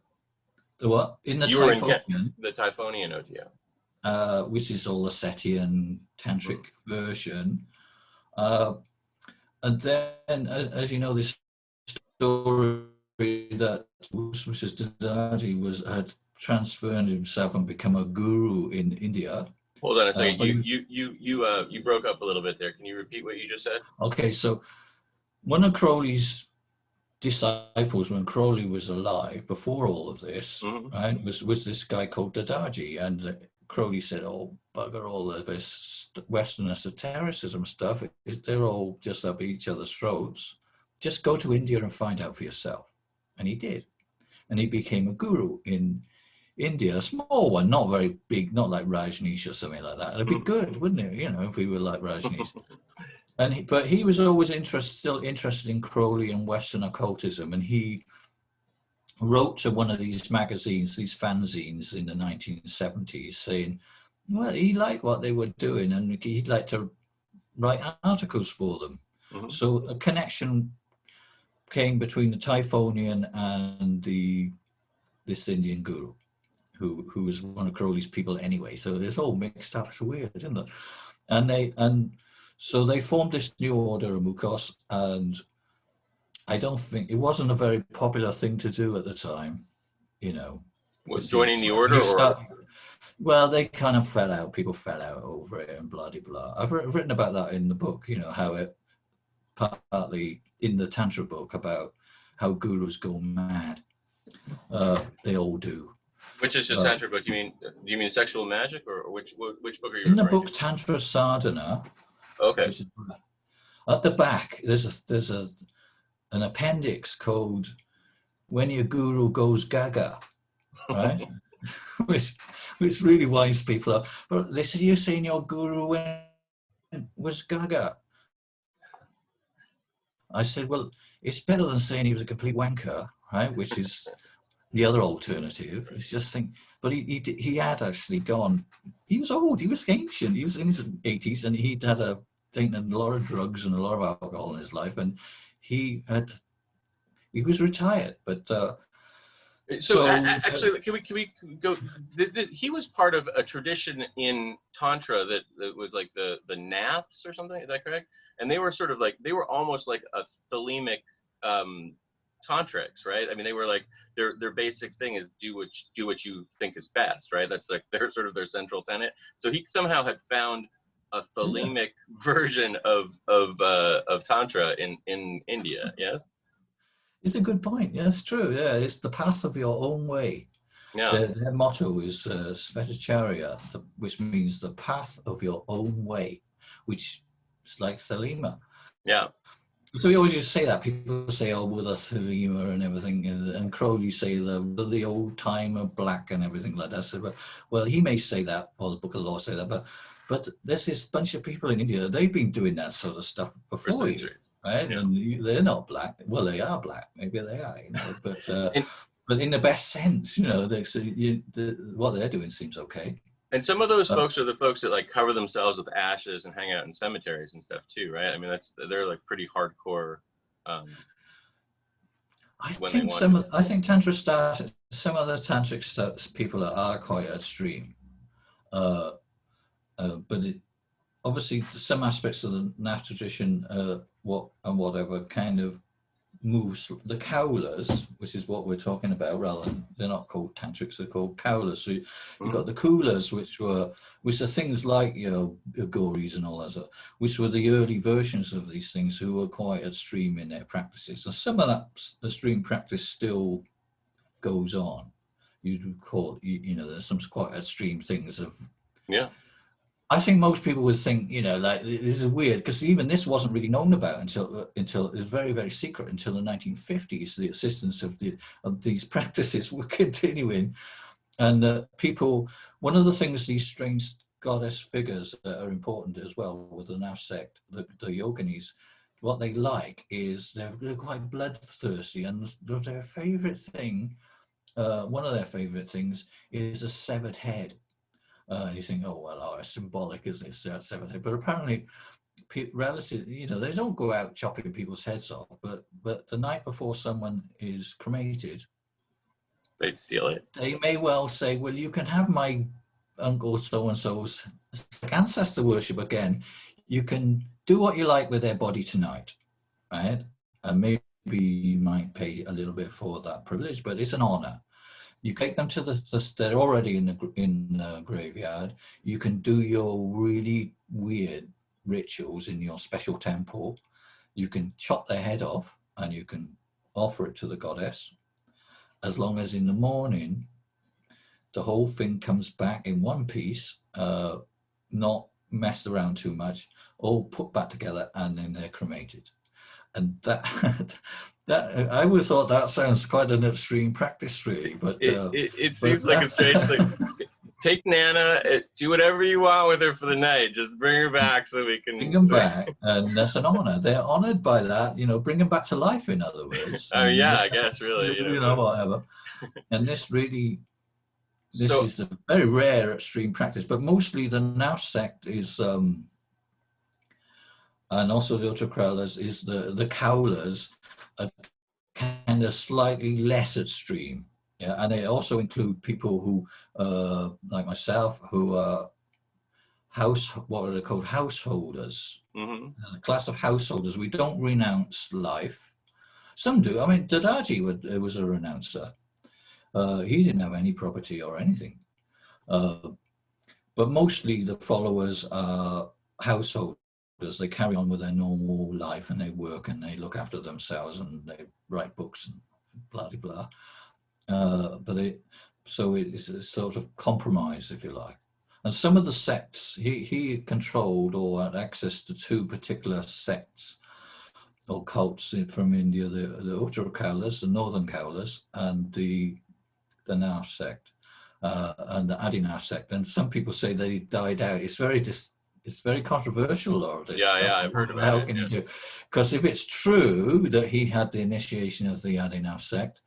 The what? In the Typhonian. The Typhonian OTO. Which is all the Setian Tantric version. And then, as you know, this story that Mrs. Dadaji had transferred himself and become a guru in India. Hold on a second. You broke up a little bit there. Can you repeat what you just said? Okay, so one of Crowley's disciples, when Crowley was alive, before all of this, right, was this guy called Dadaji, and Crowley said, "Oh, bugger all of this Western esotericism stuff. They're all just up each other's throats. Just go to India and find out for yourself." And he did, and he became a guru in India, a small one, not very big, not like Rajneesh or something like that. It'd be good, wouldn't it? You know, if we were like Rajneesh. But he was always still interested in Crowley and Western occultism, and he wrote to one of these magazines, these fanzines in the 1970s, saying, well, he liked what they were doing, and he'd like to write articles for them. So a connection came between the Typhonian and this Indian guru, who was one of Crowley's people anyway. So it's all mixed up. It's weird, isn't it? And so they formed this new order of Mukos, and I don't think it wasn't a very popular thing to do at the time, you know. What, joining the order, well, they kind of fell out. People fell out over it and blah, blah, blah. I've written about that in the book, you know, how it partly in the Tantra book about how gurus go mad. They all do. Which is your Tantra book? Do you mean Sexual Magic, or which book are you in the book to? Tantra Sadhana? Okay. At the back, there's an appendix called "When Your Guru Goes Gaga," right? which really winds people up. But they say, you're saying your guru was gaga. I said, well, it's better than saying he was a complete wanker, right? Which is the other alternative. It's just think, but he had actually gone. He was old. He was ancient. He was in his 80s, and he'd had taken a lot of drugs and a lot of alcohol in his life, and he was retired. But actually, can we go? He was part of a tradition in Tantra that was like the Naths or something. Is that correct? And they were sort of like, they were almost like a thelemic tantrics, right? I mean, they were like, their basic thing is do what you think is best, right? That's like their sort of their central tenet. So he somehow had found a thelemic version of Tantra in India. Yes. It's a good point. Yeah, it's true. Yeah, it's the path of your own way. Yeah. Their motto is Svetacharya, which means the path of your own way, which is like Thelema. Yeah. So we always used to say that. People say, oh, with a Thelema and everything, and Crowley say the old timer black and everything like that. So, well, he may say that, or the Book of the Law say that, but there's this bunch of people in India, they've been doing that sort of stuff before you. Right, yeah. And they're not black. Well, they are black. Maybe they are, you know. But in the best sense, you know, what they're doing seems okay. And some of those folks are the folks that like cover themselves with ashes and hang out in cemeteries and stuff too, right? I mean, they're like pretty hardcore. I think Tantra started. Some of the tantric people are quite extreme, but obviously some aspects of the Nath tradition. Whatever kind of moves the Cowlers, which is what we're talking about, rather than they're not called tantrics, they're called Cowlers. So you've got the Coolers, which are things like, you know, Agoris and all that, which were the early versions of these things, who were quite extreme in their practices. And some of that extreme practice still goes on. You'd call, you know, there's some quite extreme things of. Yeah. I think most people would think, you know, like, this is weird, because even this wasn't really known about until it was very, very secret until the 1950s. The existence of these practices were continuing, and one of the things, these strange goddess figures that are important as well with the Nath sect, the yoginis, what they like is they're quite bloodthirsty, and their favorite thing, one of their favorite things, is a severed head. And you think, oh, well, it's symbolic, isn't it? Severed head. But apparently, relative, you know, they don't go out chopping people's heads off. But the night before someone is cremated, they'd steal it. They may well say, well, you can have my uncle so-and-so's ancestor worship again. You can do what you like with their body tonight, right? And maybe you might pay a little bit for that privilege, but it's an honor. You take them to they're already in the graveyard. You can do your really weird rituals in your special temple. You can chop their head off and you can offer it to the goddess, as long as in the morning the whole thing comes back in one piece, not messed around too much, all put back together, and then they're cremated. And that I always thought that sounds quite an extreme practice, really. But it seems like a strange thing. Take Nana, do whatever you want with her for the night. Just bring her back so we can bring them back, and that's an honor. They're honored by that. You know, bring them back to life. In other words. Oh yeah, I guess really. You know, whatever. And this is a very rare extreme practice, but mostly the Nath sect is. And also the Autocrawlers is the Cowlers are kind of slightly less extreme Yeah, and they also include people who, like myself, who are what are they called? Householders. A class of householders. We don't renounce life. Some do. I mean, Dadaji was a renouncer. He didn't have any property or anything. But mostly the followers are householders. They carry on with their normal life and they work and they look after themselves and they write books and blah, blah, blah. So it's a sort of compromise, if you like. And some of the sects, he controlled or had access to two particular sects or cults from India, the Uttara Kaulas, the Northern Kaulas, and the Nash sect. And the Adinash sect, and some people say that he died out. It's very controversial, all of this stuff. Yeah, I've heard about it. How can you do? Because if it's true that he had the initiation of the Adinash sect,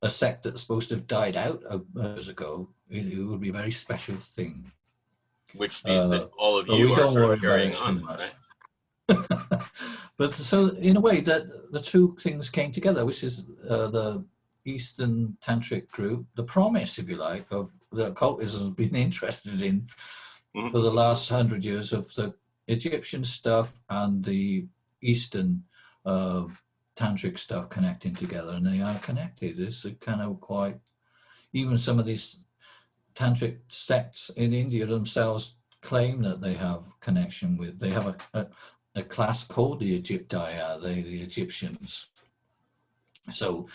a sect that's supposed to have died out years ago, it would be a very special thing. Which means that all of you are sort of carrying on. Right? But so in a way, that the two things came together, which is the Eastern Tantric group, the promise, if you like, of the occultism has been interested in for the last 100 years, of the Egyptian stuff and the Eastern Tantric stuff connecting together, and they are connected. It's a kind of quite, even some of these Tantric sects in India themselves claim that they have connection with, they have a class called the Egyptii, the Egyptians. So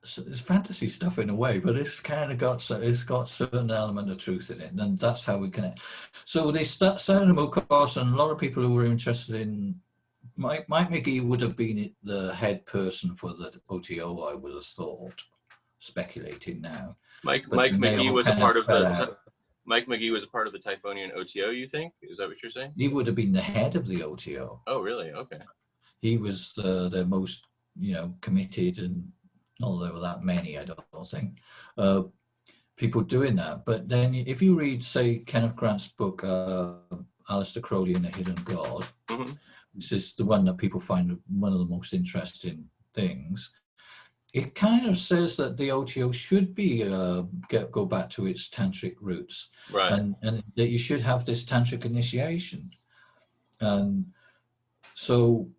it's fantasy stuff in a way, but it's kind of got certain element of truth in it, and that's how we connect. So they started a MOOC course, and a lot of people who were interested in Mike McGee would have been the head person for the OTO, I would have thought, speculating now. Mike McGee was a part of the Mike McGee was a part of the Typhonian OTO, you think? Is that what you're saying? He would have been the head of the OTO. Oh, really? Okay. He was the most, committed, and not there were that many, I don't think, people doing that. But then if you read, say, Kenneth Grant's book, Aleister Crowley and the Hidden God, which is the one that people find one of the most interesting things, it kind of says that the OTO should be go back to its tantric roots, right? And that you should have this tantric initiation. And so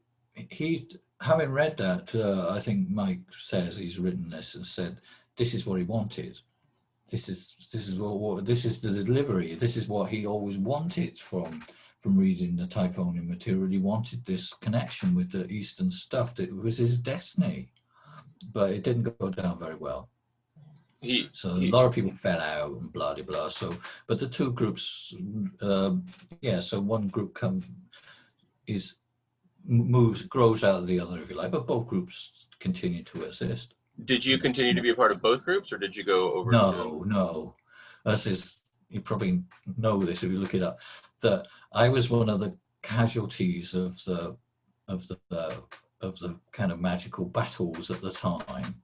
having read that, I think Mike says he's written this and said this is what he wanted. This is the delivery. This is what he always wanted from reading the Typhonian material. He wanted this connection with the Eastern stuff. That was his destiny. But it didn't go down very well. A lot of people fell out and blah, blah, blah. So, but the two groups, so one group grows out of the other, if you like, but both groups continue to exist. Did you continue to be a part of both groups, or did you go over to... No. You probably know this if you look it up, that I was one of the casualties of the kind of magical battles at the time,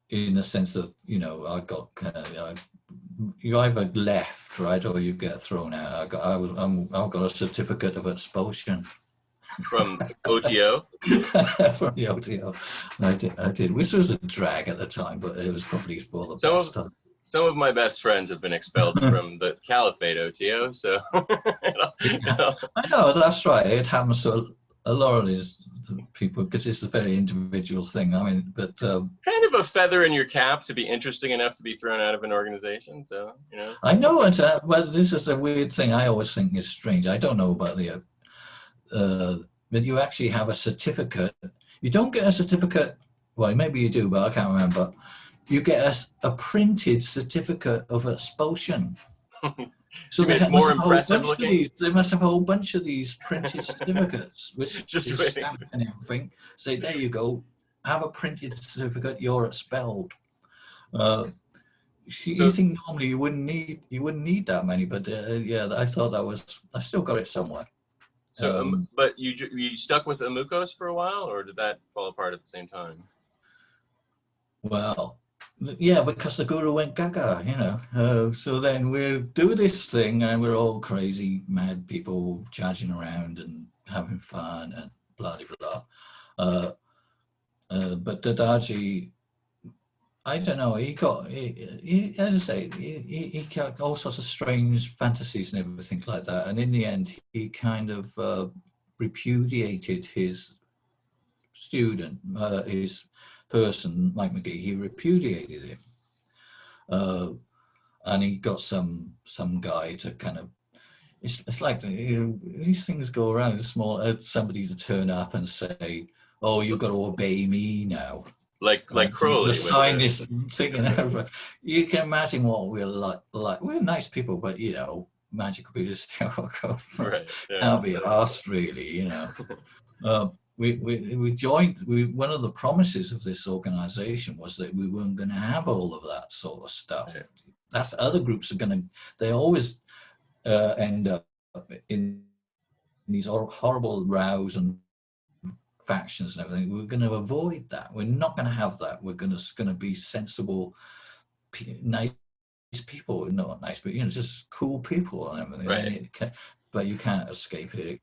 in the sense that I got you either left, right, or you get thrown out. I got a certificate of expulsion from OTO. From the OTO, I did, which was a drag at the time, but it was probably for the best time. Some of my best friends have been expelled from the Caliphate OTO, so I know, that's right. It happens to a lot of these people because it's a very individual thing. I mean, but kind of a feather in your cap to be interesting enough to be thrown out of an organization. So I know, and well, this is a weird thing. I always think is strange. I don't know about the, but you actually have a certificate. You don't get a certificate. Well, maybe you do, but I can't remember. You get a printed certificate of expulsion. So they must have a whole bunch of these printed certificates, which just is stamped and everything. Say, there you go, have a printed certificate, you're expelled. You think normally you wouldn't need that many, but I thought that was, I still got it somewhere. So, but you stuck with Amukos for a while, or did that fall apart at the same time? Well, yeah, because the guru went gaga, so then we do this thing and we're all crazy, mad people charging around and having fun and blah, blah, blah. but Dadaji, I don't know. He as I say, he got all sorts of strange fantasies and everything like that. And in the end, he kind of repudiated his student, his person, Mike McGee. He repudiated him, and he got some guy to kind of. It's like these things go around. It's small. Somebody to turn up and say, "Oh, you've got to obey me now." Like Crowley. The sign is thinking over. You can imagine what we're like. We're nice people, but you know, magic computers right. can't be asked really. You know, we joined. One of the promises of this organization was that we weren't going to have all of that sort of stuff. Right. That's other groups are going to. They always end up in these horrible rows and factions and everything. We're going to avoid that. We're not going to have that. We're going to be sensible, nice people. Not nice, but you know, just cool people and everything. Right. But you can't escape it.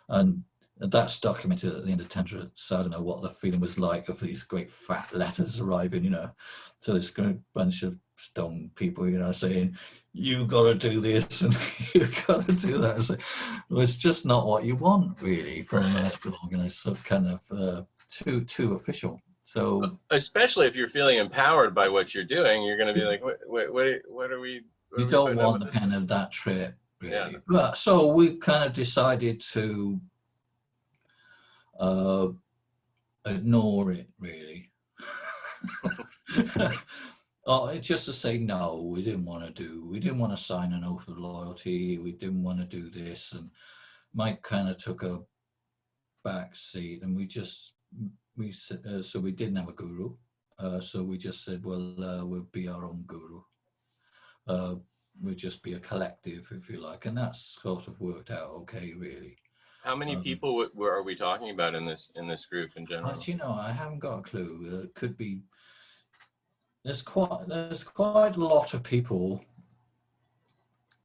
And that's documented at the end of Tantra. So I don't know what the feeling was like of these great fat letters arriving. You know, so this bunch of stone people, you know, saying, you got to do this and you got to do that. So it's just not what you want, really, from a magical organized, so kind of too official. So especially if you're feeling empowered by what you're doing, you're going to be like, what are we? You don't want the kind of that trip, really. Yeah. But so we kind of decided to ignore it, really. Oh, it's just to say no. We didn't want to sign an oath of loyalty. We didn't want to do this, and Mike kind of took a back seat, and we said so we didn't have a guru, so we just said, well, we'll be our own guru. We'll just be a collective, if you like, and that's sort of worked out okay, really. How many people are we talking about in this group in general? You know, I haven't got a clue. It could be. There's quite a lot of people.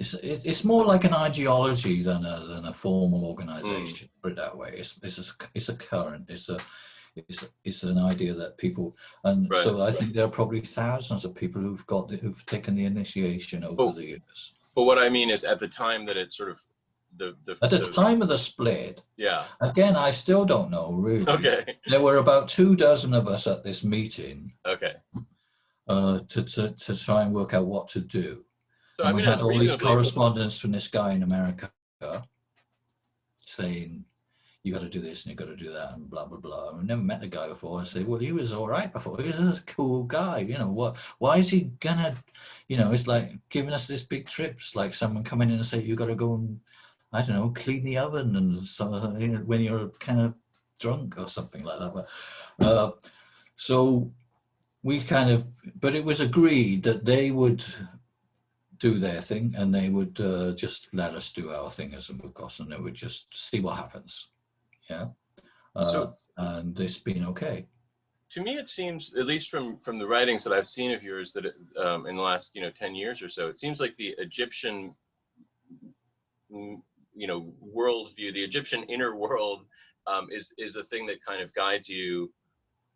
It's more like an ideology than a formal organization. Put it that way. It's a current. It's an idea that people, and right. So I think there are probably thousands of people who've taken the initiation over the years. But what I mean is, at the time that it sort of at the time of the split. Yeah. Again, I still don't know really. Okay. There were about 24 of us at this meeting. Okay. To try and work out what to do. So and we had all this correspondence from this guy in America saying, you got to do this and you got to do that and blah, blah, blah. I've never met the guy before. I said, well, he was all right before. He was a cool guy. You know, why is he gonna, you know, it's like giving us this big trips, like someone coming in and say, you got to go and, I don't know, clean the oven and something, you know, when you're kind of drunk or something like that. But, so we kind of, but it was agreed that they would do their thing and they would just let us do our thing as a Mugos, and they would just see what happens. Yeah. And it's been okay. To me, it seems, at least from the writings that I've seen of yours, that in the last 10 years or so, it seems like the Egyptian worldview, the Egyptian inner world, is a thing that kind of guides you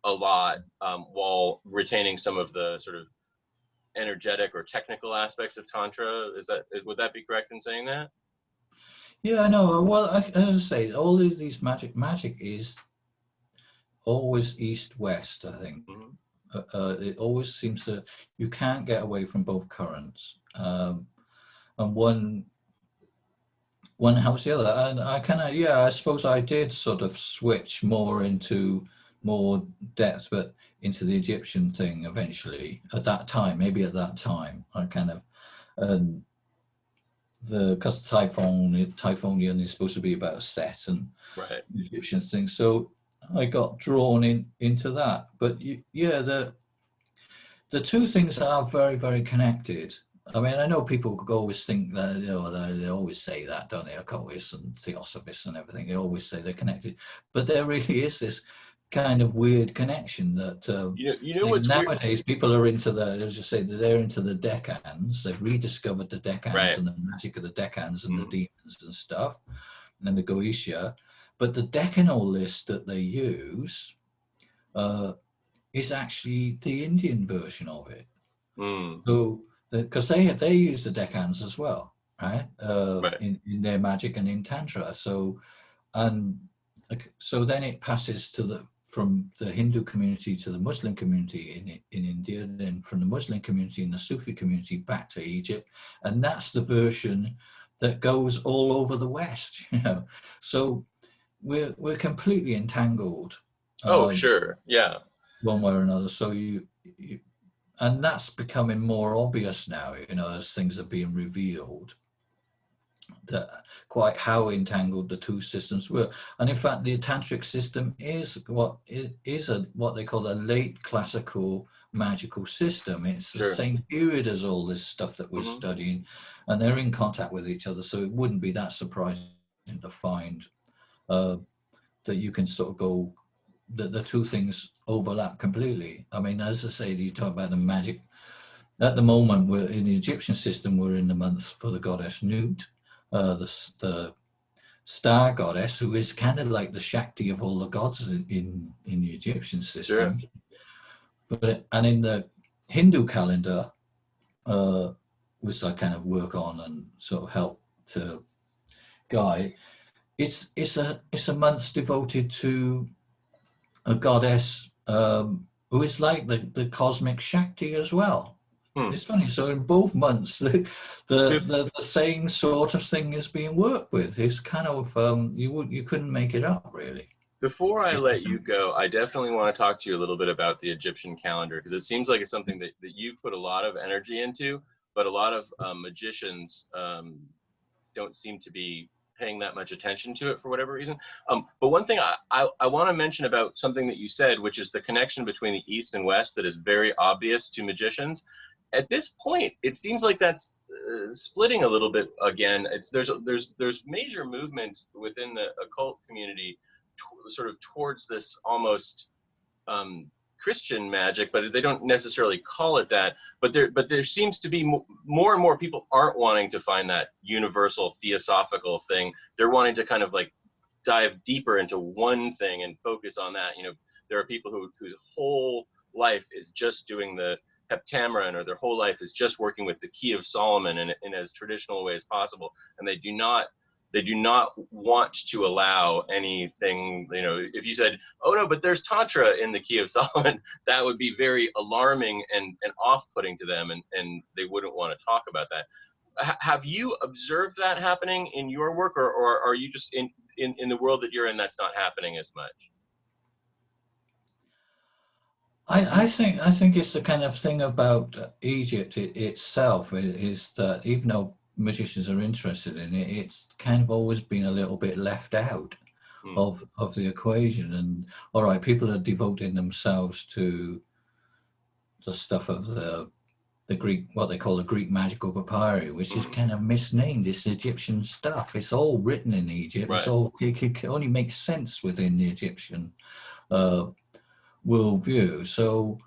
a lot, while retaining some of the sort of energetic or technical aspects of Tantra. Would that be correct in saying that? Yeah, I know. Well, as I say, all of these magic is always east-west, I think. Mm-hmm. It always seems to, you can't get away from both currents. And one helps the other. And I suppose I did sort of switch more into more depth, but into the Egyptian thing eventually at that time, I kind of, because Typhonian is supposed to be about Set and right. Egyptian things. So I got drawn into that. But the two things are very, very connected. I mean, I know people always think that, they always say that, don't they? Occultists and Theosophists and everything, they always say they're connected. But there really is this kind of weird connection that nowadays weird? People are into they're into the decans. They've rediscovered the decans, right. And the magic of the decans and the demons and stuff, and the Goetia. But the decanal list that they use is actually the Indian version of it. Mm. So, because they use the decans as well, right? Right. In their magic and in Tantra. So, and so then it passes to from the Hindu community to the Muslim community in India, then from the Muslim community and the Sufi community back to Egypt, and that's the version that goes all over the West. You know, so we're completely entangled. Oh, sure, yeah. One way or another. So and that's becoming more obvious now, you know, as things are being revealed, that quite how entangled the two systems were. And in fact, the tantric system is what they call a late classical magical system. It's the same period as all this stuff that we're studying, and they're in contact with each other. So it wouldn't be that surprising to find that you can sort of go, the two things overlap completely. I mean, as I say, you talk about the magic. At the moment, we're in the Egyptian system. We're in the month for the goddess Nut, the star goddess, who is kind of like the Shakti of all the gods in the Egyptian system. Sure. And in the Hindu calendar, which I kind of work on and sort of help to guide, it's a month devoted to a goddess who is like the cosmic Shakti as well. It's funny. So in both months, the same sort of thing is being worked with. It's kind of you couldn't make it up, really. Before I let you go, I definitely want to talk to you a little bit about the Egyptian calendar, because it seems like it's something that you've put a lot of energy into, but a lot of magicians don't seem to be paying that much attention to it for whatever reason. But one thing I want to mention about something that you said, which is the connection between the East and West that is very obvious to magicians. At this point, it seems like that's splitting a little bit again. There's major movements within the occult community sort of towards this almost Christian magic, but they don't necessarily call it that. But there seems to be more and more people aren't wanting to find that universal theosophical thing. They're wanting to kind of like dive deeper into one thing and focus on that. You know, there are people whose whole life is just doing the Heptameron, or their whole life is just working with the Key of Solomon in as traditional a way as possible, and they do not want to allow anything. You know, if you said, oh no, but there's Tantra in the Key of Solomon, that would be very alarming and off-putting to them, and they wouldn't want to talk about that. Have you observed that happening in your work, or are you just in the world that you're in, that's not happening as much? I think it's the kind of thing about Egypt itself is that even though magicians are interested in it, it's kind of always been a little bit left out of the equation. And all right, people are devoting themselves to the stuff of the Greek, what they call the Greek magical papyri, which is kind of misnamed. It's Egyptian stuff. It's all written in Egypt. Right. It's all, it only makes sense within the Egyptian worldview. So,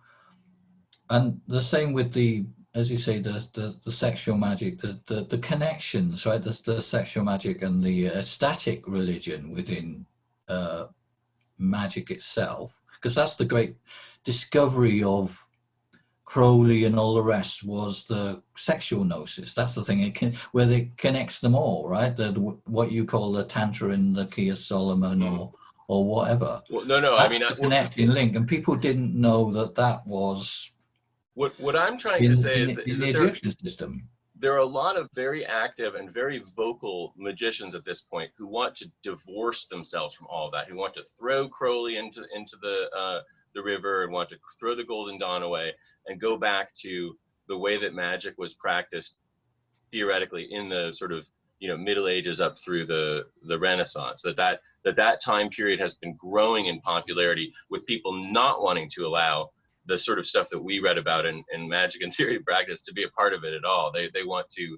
and the same with the, as you say, the sexual magic, the connections, right? The sexual magic and the ecstatic religion within magic itself, because that's the great discovery of Crowley and all the rest, was the sexual gnosis. That's the thing where it connects them all, right? What you call the Tantra in the Key of Solomon, or whatever. Well, no, that's I mean, the connecting link, and people didn't know that was what I'm trying to say is that the Egyptian system. There are a lot of very active and very vocal magicians at this point who want to divorce themselves from all of that, who want to throw Crowley into the river and want to throw the Golden Dawn away and go back to the way that magic was practiced theoretically in the sort of, you know, Middle Ages up through the Renaissance. That time period has been growing in popularity, with people not wanting to allow the sort of stuff that we read about in magic and theory of practice to be a part of it at all. They want to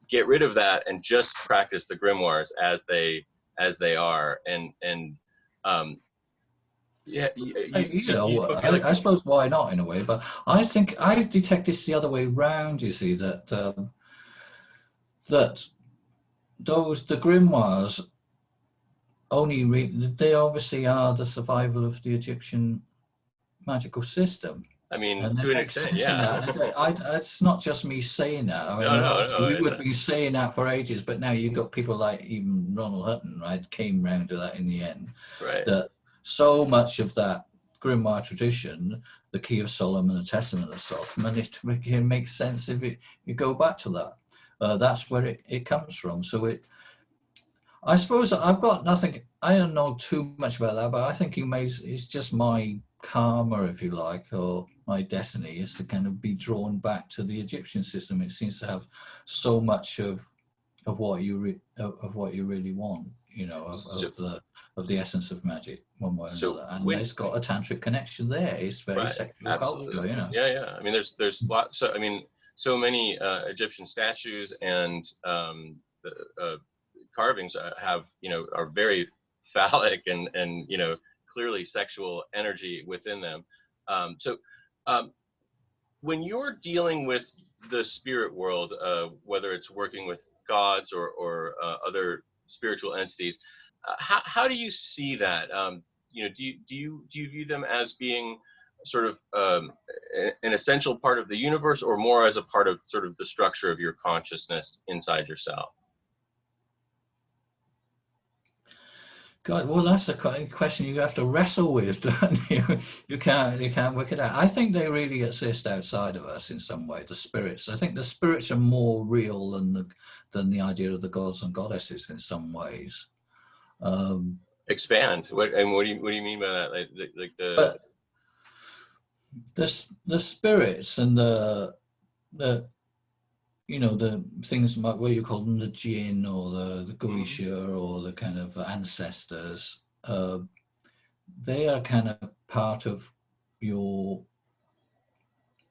get rid of that and just practice the grimoires as they are. Yeah, I suppose why not, in a way, but I think I detect this the other way round. You see that the grimoires they obviously are the survival of the Egyptian magical system. I mean, And to an extent, yeah. It's not just me saying that. I mean, No. we would be saying that for ages, but now you've got people like even Ronald Hutton, right, came round to that in the end. Right. That so much of that grimoire tradition, the Key of Solomon, the Testament of Solomon, it makes sense if you go back to that. That's where it comes from. So I suppose I've got nothing, I don't know too much about that, but I think it's just my karma, if you like, or my destiny is to kind of be drawn back to the Egyptian system. It seems to have so much of what you really want, you know, of the essence of magic, one way or another. And it's got a tantric connection there. It's very sexual culture, you know. Yeah. I mean, there's lots. So I mean, so many Egyptian statues and carvings have, you know, are very phallic and you know, clearly sexual energy within them. So when you're dealing with the spirit world, whether it's working with gods or other spiritual entities, how do you see that? You know, do you view them as being sort of an essential part of the universe, or more as a part of sort of the structure of your consciousness inside yourself? God, well, that's a question you have to wrestle with, don't you? You can't work it out. I think they really exist outside of us in some way. The spirits. I think the spirits are more real than the idea of the gods and goddesses in some ways. Expand. What do you mean by that? Like the spirits and the you know, the things like, what do you call them, the jinn or the Goetia or the kind of ancestors, they are kind of part of your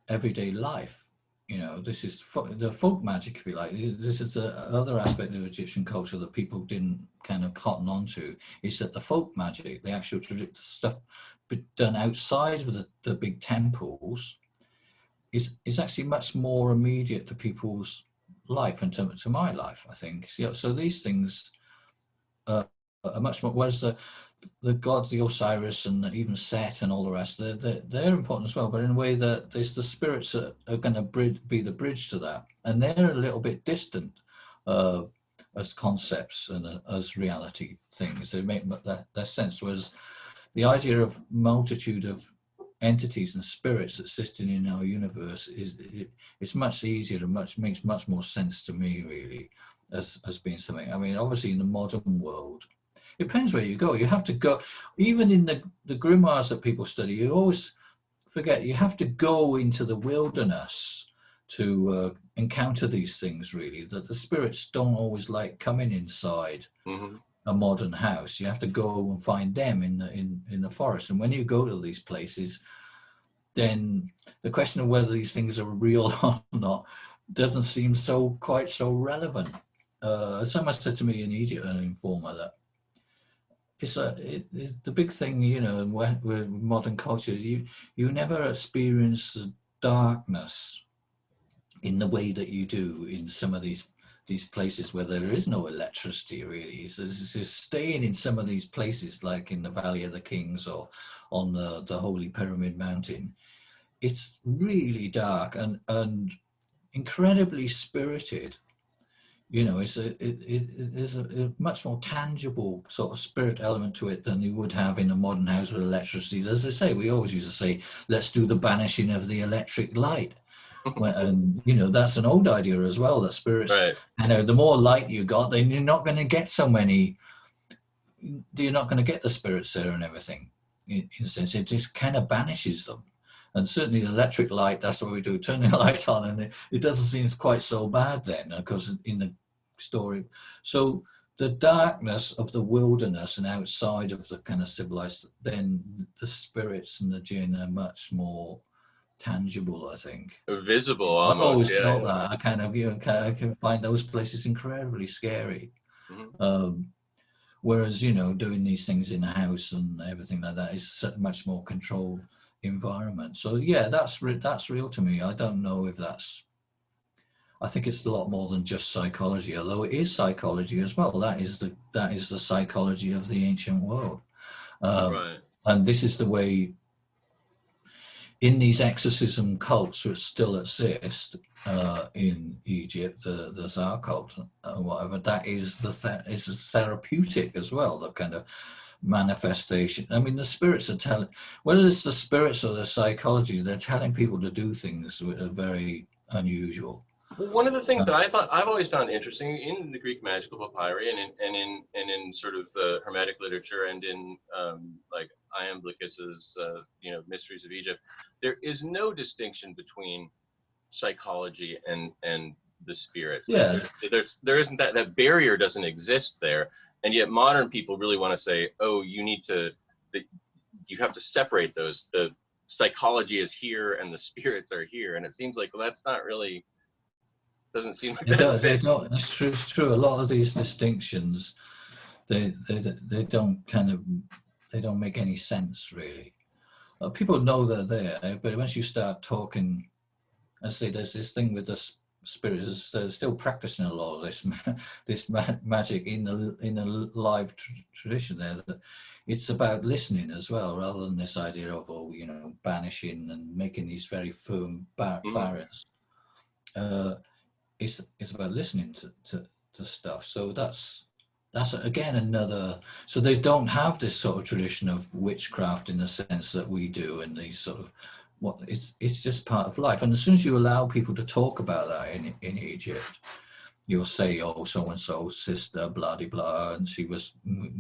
everyday life. You know, this is the folk magic, if you like. This is the other aspect of Egyptian culture that people didn't kind of cotton onto, is that the folk magic, the actual stuff done outside of the big temples, is actually much more immediate to people's life and to my life, I think. So these things are much more, whereas the gods, the Osiris and even Set and all the rest, they're important as well, but in a way that there's the spirits are going to be the bridge to that. And they're a little bit distant as concepts and as reality things. They make that sense, whereas the idea of multitude of entities and spirits existing in our universe it's much easier and makes much more sense to me, really, as being something. I mean, obviously in the modern world, it depends where you go. You have to go, even in the grimoires that people study, you always forget you have to go into the wilderness to encounter these things, really, that the spirits don't always like coming inside a modern house. You have to go and find them in the forest. And when you go to these places, then the question of whether these things are real or not doesn't seem quite so relevant. Someone said to me in Egypt, an informer, that it's the big thing, you know, with modern culture, you never experience the darkness in the way that you do in some of these places where there is no electricity, really. So staying in some of these places, like in the Valley of the Kings or on the Holy Pyramid Mountain, it's really dark and incredibly spirited. You know, it is a much more tangible sort of spirit element to it than you would have in a modern house with electricity. As I say, we always used to say, let's do the banishing of the electric light. And you know, that's an old idea as well, that spirits, right, you know, the more light you got, then you're not going to get the spirits there and everything. In a sense, it just kind of banishes them. And certainly the electric light, that's what we do, turn the light on, and it doesn't seem quite so bad then, because in the story. So the darkness of the wilderness and outside of the kind of civilized, then the spirits and the jinn are much more tangible, I think. Visible, almost. I've always felt that. I kind of, I can find those places incredibly scary. Whereas, you know, doing these things in a house and everything like that is a much more controlled environment. So yeah, that's real to me. I don't know if that's, I think it's a lot more than just psychology, although it is psychology as well. That is the psychology of the ancient world. Right. And this is the way, in these exorcism cults which still exist in Egypt, the Tsar cult, whatever, that is is therapeutic as well, the kind of manifestation. I mean, the spirits are telling, whether it's the spirits or the psychology, they're telling people to do things that are very unusual. Well, one of the things that I've always found interesting in the Greek magical papyri and in sort of Hermetic literature and in like Iamblichus's Mysteries of Egypt, there is no distinction between psychology and the spirits. Yeah. There isn't that barrier doesn't exist there, and yet modern people really want to say, oh, you have to separate those. The psychology is here and the spirits are here, and it seems like, well, that's not really. Doesn't seem like that fits. It's true. A lot of these distinctions, they don't make any sense really. People know they're there, but once you start talking, I say there's this thing with the spirits. They're still practicing a lot of this magic in a live tradition. There, it's about listening as well, rather than this idea of banishing and making these very firm barriers. It's about listening to stuff. So that's again another. So they don't have this sort of tradition of witchcraft in the sense that we do, and these sort of it's just part of life. And as soon as you allow people to talk about that in Egypt, you'll say, oh, so and so sister, blah de blah, and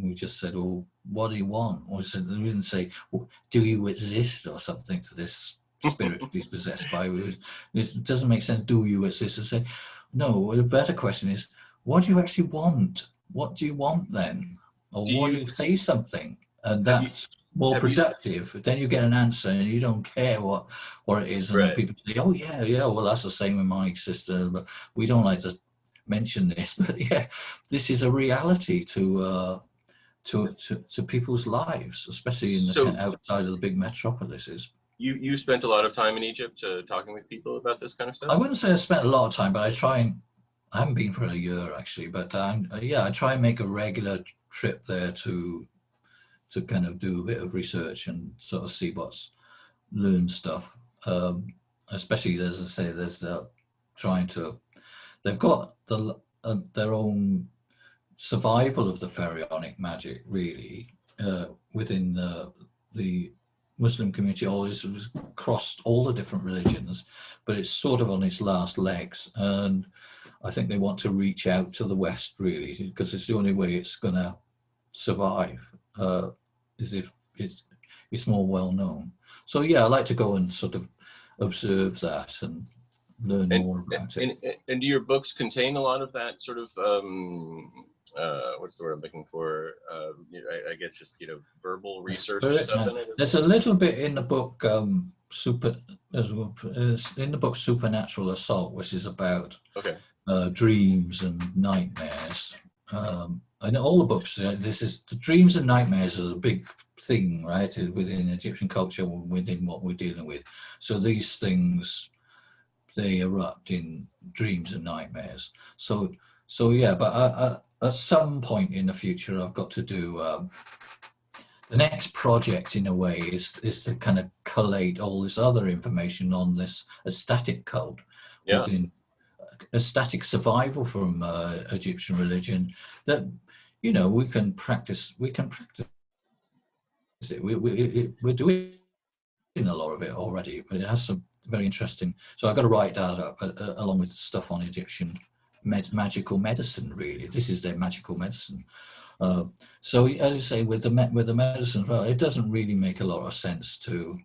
we just said, oh, what do you want? Or we didn't say, well, do you exist or something to this spirit he's possessed by. It doesn't make sense. Do you exist? To say, no. The better question is, what do you actually want? What do you want then? Or do you say something? And that's more productive. Then you get an answer, and you don't care what it is. And then people say, oh yeah, well that's the same with my sister, but we don't like to mention this. But yeah, this is a reality to people's lives, especially outside of the big metropolises. You spent a lot of time in Egypt talking with people about this kind of stuff? I wouldn't say I spent a lot of time, but I haven't been for a year actually, but I try and make a regular trip there to kind of do a bit of research and sort of learn stuff. Especially, as I say, they've got their own survival of the pharaonic magic really within the Muslim community. Always crossed all the different religions, but it's sort of on its last legs, and I think they want to reach out to the West really, because it's the only way it's going to survive, is if it's more well known. So yeah, I like to go and sort of observe that and learn more about it. And do your books contain a lot of that sort of what's the word I'm looking for? I guess just verbal research stuff in it. There's a little bit in the book Supernatural Assault, which is about dreams and nightmares. And all the books, the dreams and nightmares are a big thing, right, within Egyptian culture, within what we're dealing with. So these things, they erupt in dreams and nightmares. So yeah, but at some point in the future, I've got to do the next project. In a way, is to kind of collate all this other information on this ecstatic cult, within ecstatic survival from Egyptian religion. That we can practice. We can practice it. We're doing a lot of it already, but it has some very interesting. So I've got to write that up along with stuff on Egyptian magical medicine. Really, this is their magical medicine. So as I say, with the medicine, well, it doesn't really make a lot of sense to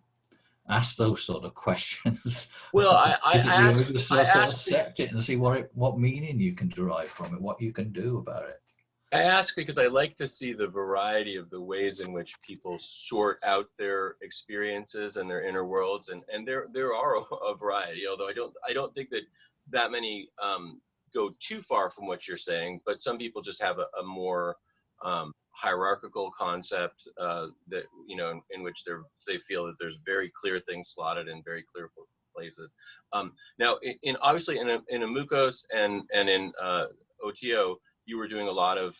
ask those sort of questions. Well, I accept it and see what meaning you can derive from it, what you can do about it. I ask because I like to see the variety of the ways in which people sort out their experiences and their inner worlds, and there are a variety. Although I don't think that many go too far from what you're saying, but some people just have a more hierarchical concept that in which they feel that there's very clear things slotted in very clear places. Now, obviously in Amukos and in OTO, you were doing a lot of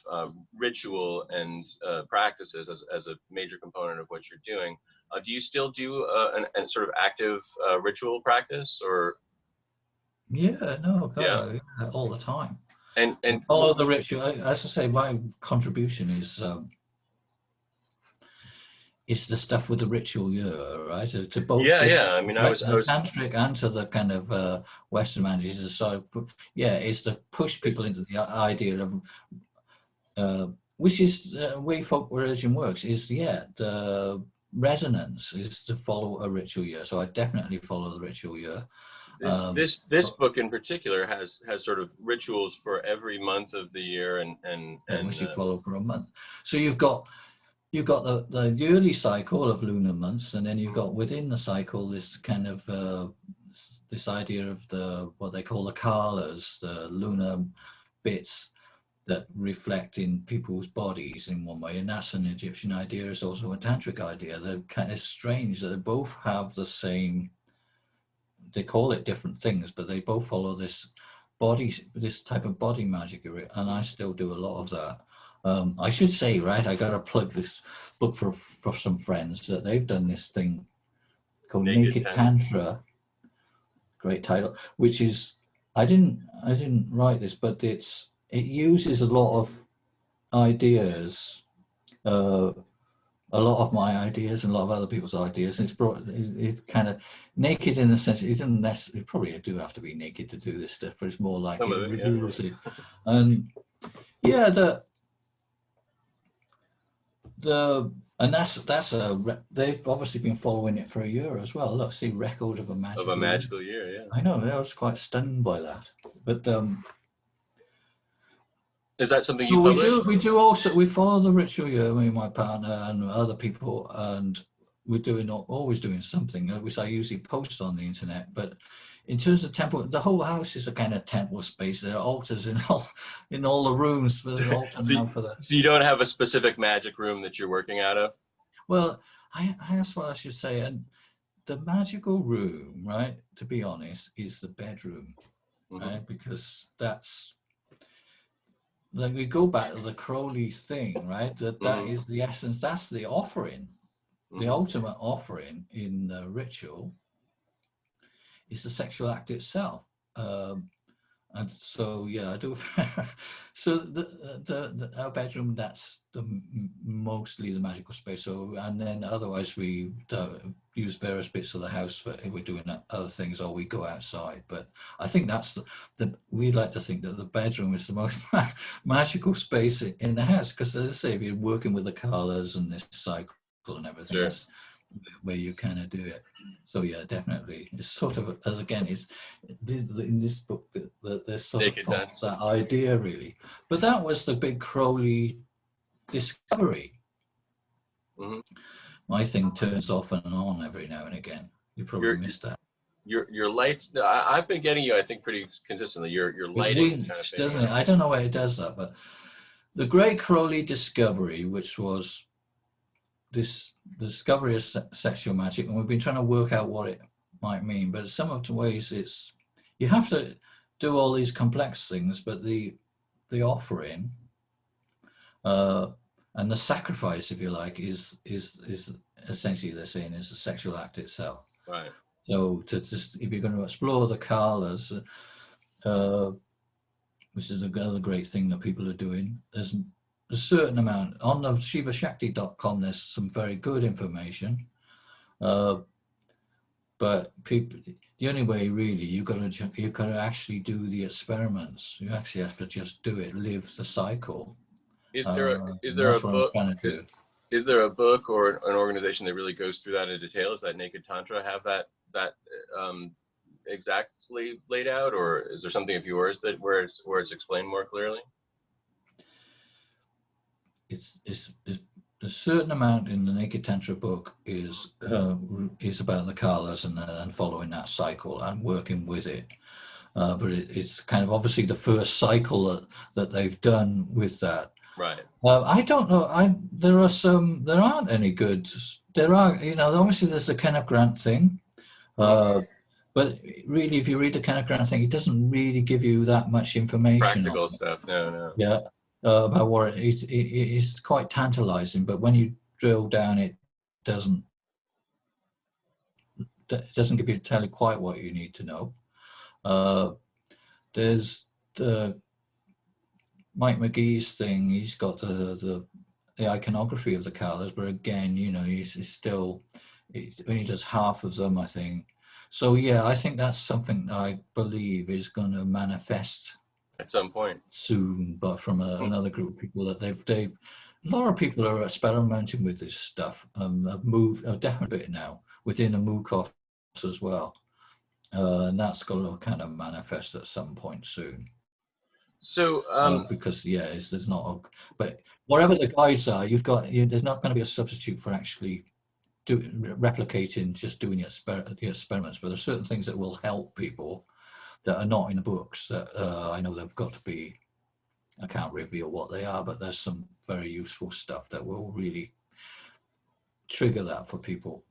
ritual and practices as a major component of what you're doing. Do you still do an sort of active ritual practice, or? Yeah, no, God, yeah, all the time. And follow the ritual. As I say, my contribution is the stuff with the ritual year, right? To both I mean, I was tantric and to the kind of Western magic. So is to push people into the idea of which is the way folk religion works. Is the resonance is to follow a ritual year. So I definitely follow the ritual year. This book in particular has sort of rituals for every month of the year, and which you follow for a month. So you've got the yearly cycle of lunar months, and then you've got within the cycle this kind of this idea of what they call the kalas, the lunar bits that reflect in people's bodies in one way, and that's an Egyptian idea. It's also a tantric idea. They're kind of strange that they both have the same. They call it different things, but they both follow this type of body magic, and I still do a lot of that. I should say, right, I got to plug this book for some friends that they've done this thing called Naked Tantra. Great title, which is, I didn't write this, but it uses a lot of ideas, a lot of my ideas and a lot of other people's ideas. And it's kind of naked in the sense it doesn't necessarily, probably do have to be naked to do this stuff, but it's more like it reveals it. And and they've obviously been following it for a year as well. Look, see, record of a magical year. Yeah, I know. I was quite stunned by that. But is that something you publish? We do also. We follow the ritual year. Me and my partner and other people, and we're always doing something, which I usually post on the internet. But in terms of temple, the whole house is a kind of temple space. There are altars in all the rooms. There's an altar now for the. So you don't have a specific magic room that you're working out of? Well, that's what I should say. And the magical room, right? To be honest, is the bedroom, right? Because that's. Like we go back to the Crowley thing, right? That is the essence. That's the offering. The ultimate offering in the ritual is the sexual act itself. And so, I do. So our bedroom, that's mostly the magical space. So, and then otherwise we use various bits of the house for if we're doing other things or we go outside. But I think that's we like to think that the bedroom is the most magical space in the house, because as I say, if you're working with the colors and this cycle and everything, that's where you kind of do it. So definitely, it's sort of, as again, it's in this book that there's sort of that idea really. But that was the big Crowley discovery. My thing turns off and on every now and again. You probably missed that. Your lights. I've been getting you, I think, pretty consistently. Your lighting winks, kind of doesn't it? I don't know why it does that, but the great Crowley discovery, which was this discovery of sexual magic, and we've been trying to work out what it might mean, but some of the ways it's, you have to do all these complex things, but the offering and the sacrifice, if you like, is essentially, they're saying, is the sexual act itself. Right. So if you're going to explore the kalas, which is another great thing that people are doing, there's a certain amount on the shivashakti.com. There's some very good information, but people, the only way really you got to actually do the experiments. You actually have to just do it, live the cycle. Is there a book? Is there a book or an organization that really goes through that in detail? Does that Naked Tantra have that exactly laid out, or is there something of yours that where it's explained more clearly? It's a certain amount in the Naked Tantra book is about the kalas and following that cycle and working with it. But it's kind of obviously the first cycle that they've done with that. Right. I don't know. There aren't any good. There are, obviously there's the Kenneth Grant thing. But really, if you read the Capricorn thing, it doesn't really give you that much information Practical on it. stuff. No. Yeah, about what it's quite tantalizing, but when you drill down, it doesn't tell you quite what you need to know. There's the Mike McGee's thing. He's got the iconography of the colors, but again, you know, he only does half of them, I think. So yeah, I think that's something I believe is going to manifest at some point soon, but from another group of people that they've a lot of people are experimenting with this stuff. I've definitely bit now within the Mukos as well, and that's going to kind of manifest at some point soon. So because there's not but whatever the guides are, there's not going to be a substitute for actually replicating, just doing the experiments, but there's certain things that will help people that are not in the books that I know they've got to be. I can't reveal what they are, but there's some very useful stuff that will really trigger that for people.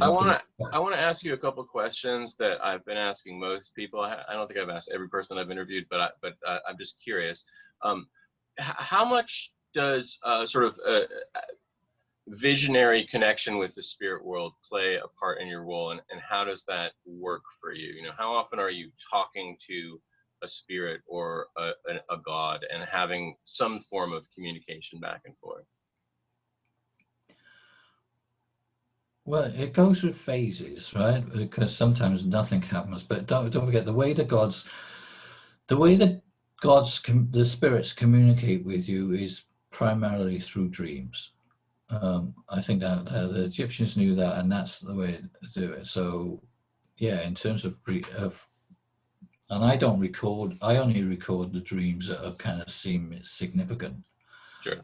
I want to ask you a couple questions that I've been asking most people. I don't think I've asked every person I've interviewed, but I'm just curious. How much does sort of visionary connection with the spirit world play a part in your role, and how does that work for you? You know, how often are you talking to a spirit or a god and having some form of communication back and forth? Well, it goes through phases, right? Because sometimes nothing happens, but don't forget the way the spirits communicate with you is primarily through dreams. I think that the Egyptians knew that, and that's the way to do it. So, yeah, in terms of and I only record the dreams that kind of seem significant. Sure.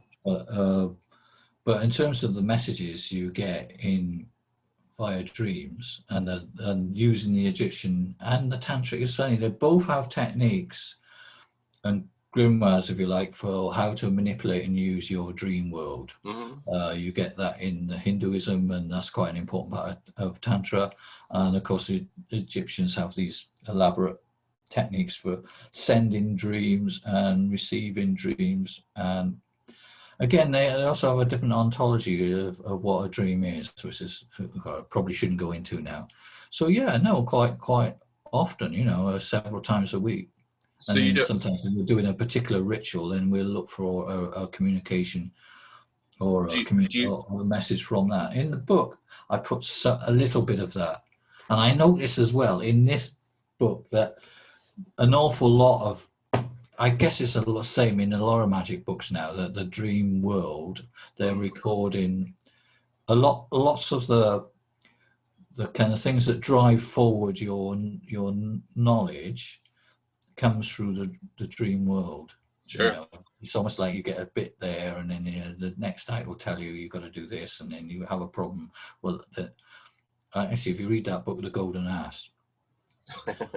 But in terms of the messages you get via dreams and using the Egyptian and the Tantric, it's funny, they both have techniques and grimoires, if you like, for how to manipulate and use your dream world. Mm-hmm. You get that in Hinduism, and that's quite an important part of Tantra. And of course, the Egyptians have these elaborate techniques for sending dreams and receiving dreams. And again, they also have a different ontology of what a dream is, which is I probably shouldn't go into now. So yeah, no, quite often, you know, several times a week. So and then sometimes we're doing a particular ritual, and we'll look for a communication or a message from that. In the book, I put a little bit of that. And I notice as well in this book that an awful lot of, I guess it's the same in a lot of magic books now, that the dream world, they're recording lots of the kind of things that drive forward your knowledge comes through the dream world. Sure. You know, it's almost like you get a bit there, and then the next night will tell you you've got to do this, and then you have a problem. Well, actually, if you read that book, The Golden Ass,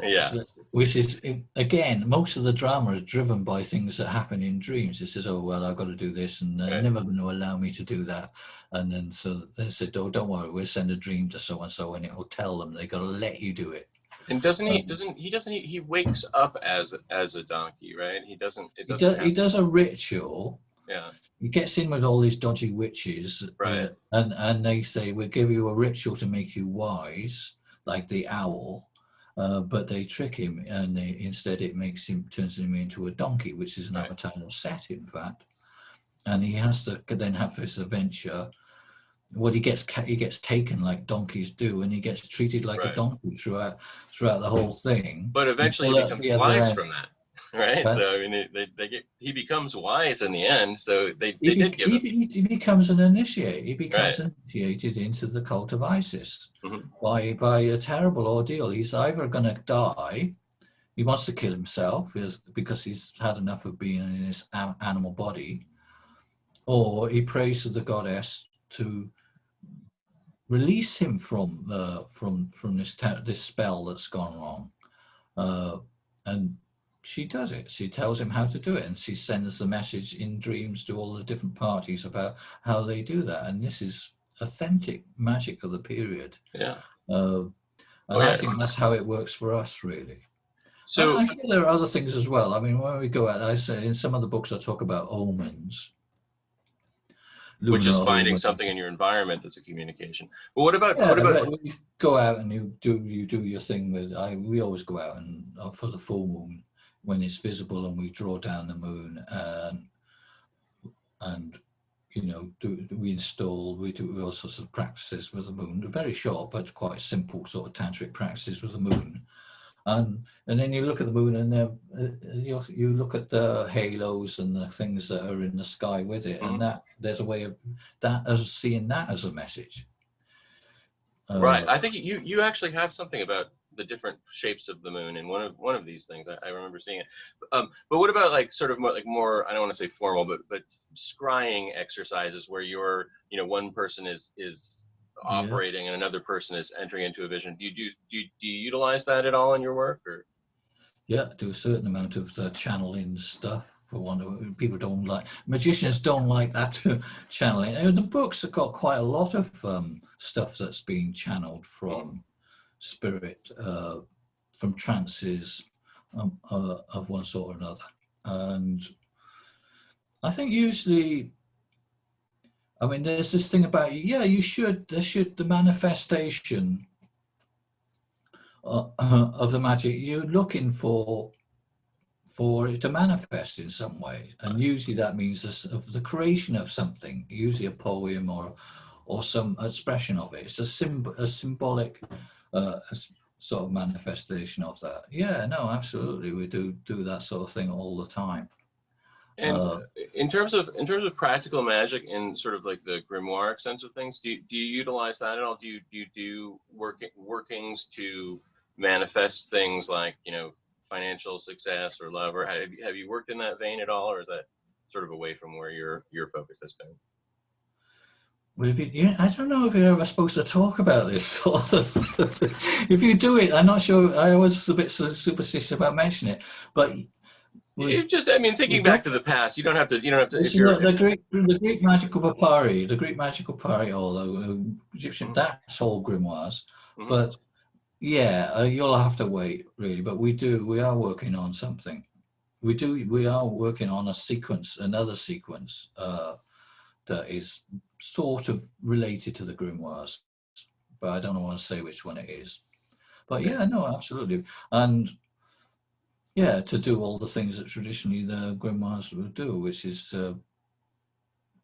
yeah, which is, again, most of the drama is driven by things that happen in dreams. It says, oh, well, I've got to do this, and they're never going to allow me to do that. And then so they said, oh, don't worry, we'll send a dream to so-and-so, and it will tell them they got to let you do it. And he wakes up as a donkey, right? He does a ritual. Yeah. He gets in with all these dodgy witches, right? And they say, we'll give you a ritual to make you wise, like the owl. But they trick him, and instead it turns him into a donkey, which is an avatar set, in fact. And he has to then have this adventure. Well, he gets taken like donkeys do, and he gets treated like a donkey throughout the whole thing. But eventually he becomes wise from that, right? But, so I mean, he becomes wise in the end. So he becomes an initiate. He becomes initiated into the cult of Isis by a terrible ordeal. He's either going to die. He wants to kill himself because he's had enough of being in this animal body, or he prays to the goddess to release him from this spell that's gone wrong, and she does it. She tells him how to do it, and she sends the message in dreams to all the different parties about how they do that. And this is authentic magic of the period. Yeah. And I think that's how it works for us, really. So I'm sure there are other things as well. I mean, when we go out, I say in some of the books I talk about omens. Which is finding omens. something in your environment that's a communication. But what about when you go out and you do your thing with we always go out and for the full moon when it's visible, and we draw down the moon and you know, we do all sorts of practices with the moon. They're very short but quite simple sort of tantric practices with the moon. And then you look at the moon, and you look at the halos and the things that are in the sky with it, and that there's a way of that as seeing that as a message. Right. I think you actually have something about the different shapes of the moon in one of these things. I remember seeing it. But what about like sort of more I don't want to say formal, but scrying exercises where you're, you know, one person is operating and another person is entering into a vision. Do you utilize that at all in your work? Or yeah, do a certain amount of channeling stuff. For one, people don't like, magicians don't like that channeling. And the books have got quite a lot of stuff that's being channeled from spirit, from trances of one sort or another. And I think usually, I mean, there's this thing about, the manifestation of the magic, you're looking for it to manifest in some way, and usually that means the creation of something, usually a poem or some expression of it. It's a symbolic sort of manifestation of that. Yeah, no, absolutely, we do that sort of thing all the time. And in terms of practical magic in sort of like the grimoire sense of things, do you utilize that at all? Do you do workings to manifest things like, you know, financial success or love, or have you worked in that vein at all, or is that sort of away from where your focus has been? Well, I don't know if you're ever supposed to talk about this sort of. If you do it, I'm not sure. I was a bit superstitious about mentioning it, but you just, I mean, thinking back to the past, you don't have to. The Greek magical papyri, although Egyptian, that's all grimoires, but. Yeah, you'll have to wait, really. But we are working on something. We are working on another sequence that is sort of related to the grimoires, but I don't want to say which one it is. But yeah, no, absolutely. And yeah, to do all the things that traditionally the grimoires would do, which is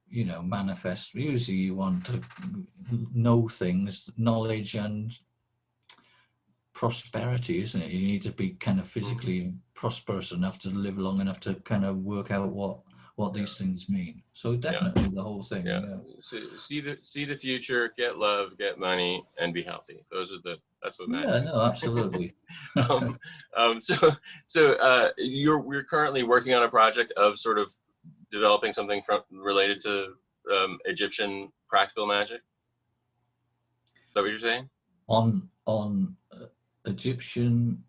you know, manifest. Usually you want to know things, knowledge and prosperity, isn't it? You need to be kind of physically prosperous enough to live long enough to kind of work out what these things mean. So definitely the whole thing. So see the future, get love, get money, and be healthy. That's what magic. Yeah, no, absolutely. So you're currently working on a project of sort of developing something related to Egyptian practical magic. Is that what you're saying? On Egyptian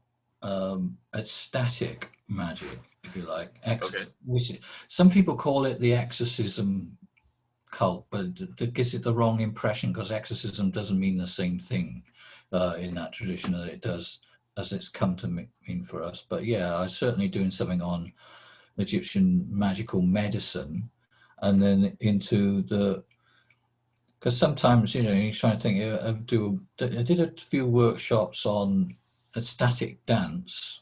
ecstatic magic, if you like. Which some people call it the exorcism cult, but that gives it the wrong impression, because exorcism doesn't mean the same thing in that tradition that it does as it's come to mean for us. But yeah, I'm certainly doing something on Egyptian magical medicine, and then into the, because sometimes, you know, you're trying to think, I did a few workshops on ecstatic dance,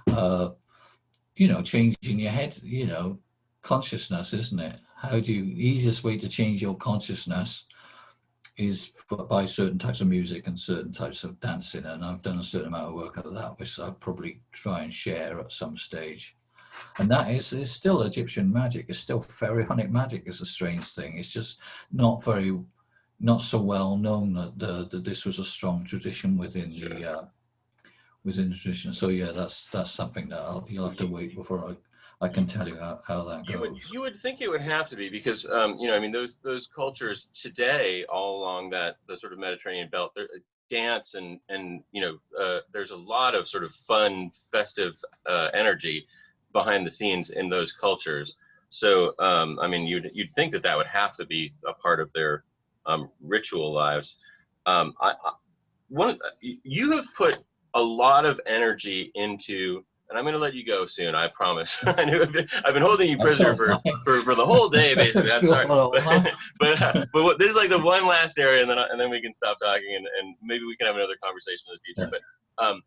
you know, changing your head, you know, consciousness, isn't it? Easiest way to change your consciousness is by certain types of music and certain types of dancing. And I've done a certain amount of work of that, which I'll probably try and share at some stage. And that is still Egyptian magic. It's still pharaonic magic. It's a strange thing. It's just not so well known that this was a strong tradition within the tradition. So yeah, that's something that you'll have to wait before I can tell you how that goes. You would think it would have to be, because you know, I mean, those cultures today, all along the sort of Mediterranean belt, dance and you know, there's a lot of sort of fun, festive energy behind the scenes in those cultures. So I mean, you'd think that would have to be a part of their ritual lives. you have put a lot of energy into, and I'm going to let you go soon, I promise. I knew I've been holding you prisoner for the whole day, basically. I'm sorry, but this is like the one last area, and then we can stop talking, and maybe we can have another conversation in the future. Yeah. But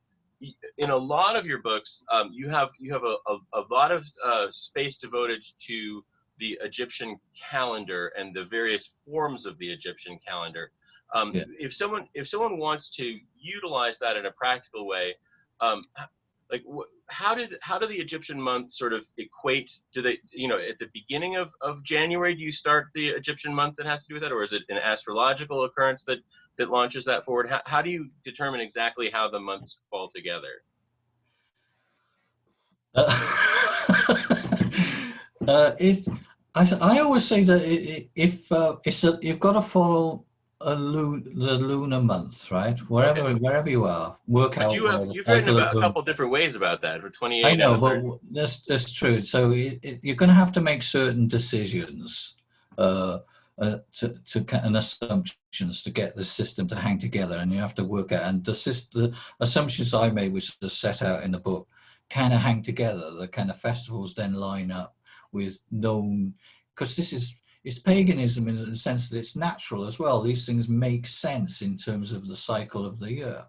in a lot of your books, you have a lot of space devoted to the Egyptian calendar and the various forms of the Egyptian calendar. Yeah. If someone wants to utilize that in a practical way, like how do the Egyptian months sort of equate? Do they, at the beginning of January, do you start the Egyptian month that has to do with that, or is it an astrological occurrence that launches that forward? How do you determine exactly how the months fall together? I always say that you've got to follow the lunar months, right? Wherever you are, work out. You've written about a couple different ways about that for 28. I know, but that's true. So you're going to have to make certain decisions and assumptions to get the system to hang together, and you have to work out. And the assumptions I made, which are set out in the book, kind of hang together. The kind of festivals then line up with known, because it's paganism in the sense that it's natural as well. These things make sense in terms of the cycle of the year.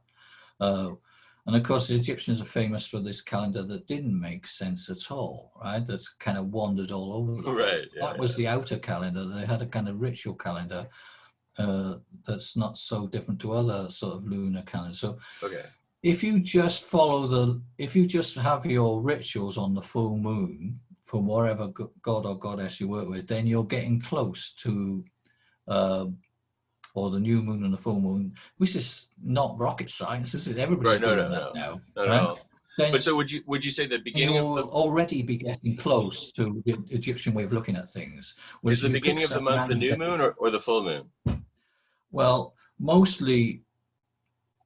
And of course, the Egyptians are famous for this calendar that didn't make sense at all, right? That's kind of wandered all over the place. Right, that was the outer calendar. They had a kind of ritual calendar that's not so different to other sort of lunar calendars. So if you just if you just have your rituals on the full moon, from whatever god or goddess you work with, then you're getting close to, or the new moon and the full moon, which is not rocket science, is it? Everybody's doing that now. No. But so would you say the beginning of the already be getting close to the Egyptian way of looking at things? Is the beginning of the month the new moon or the full moon? Well, mostly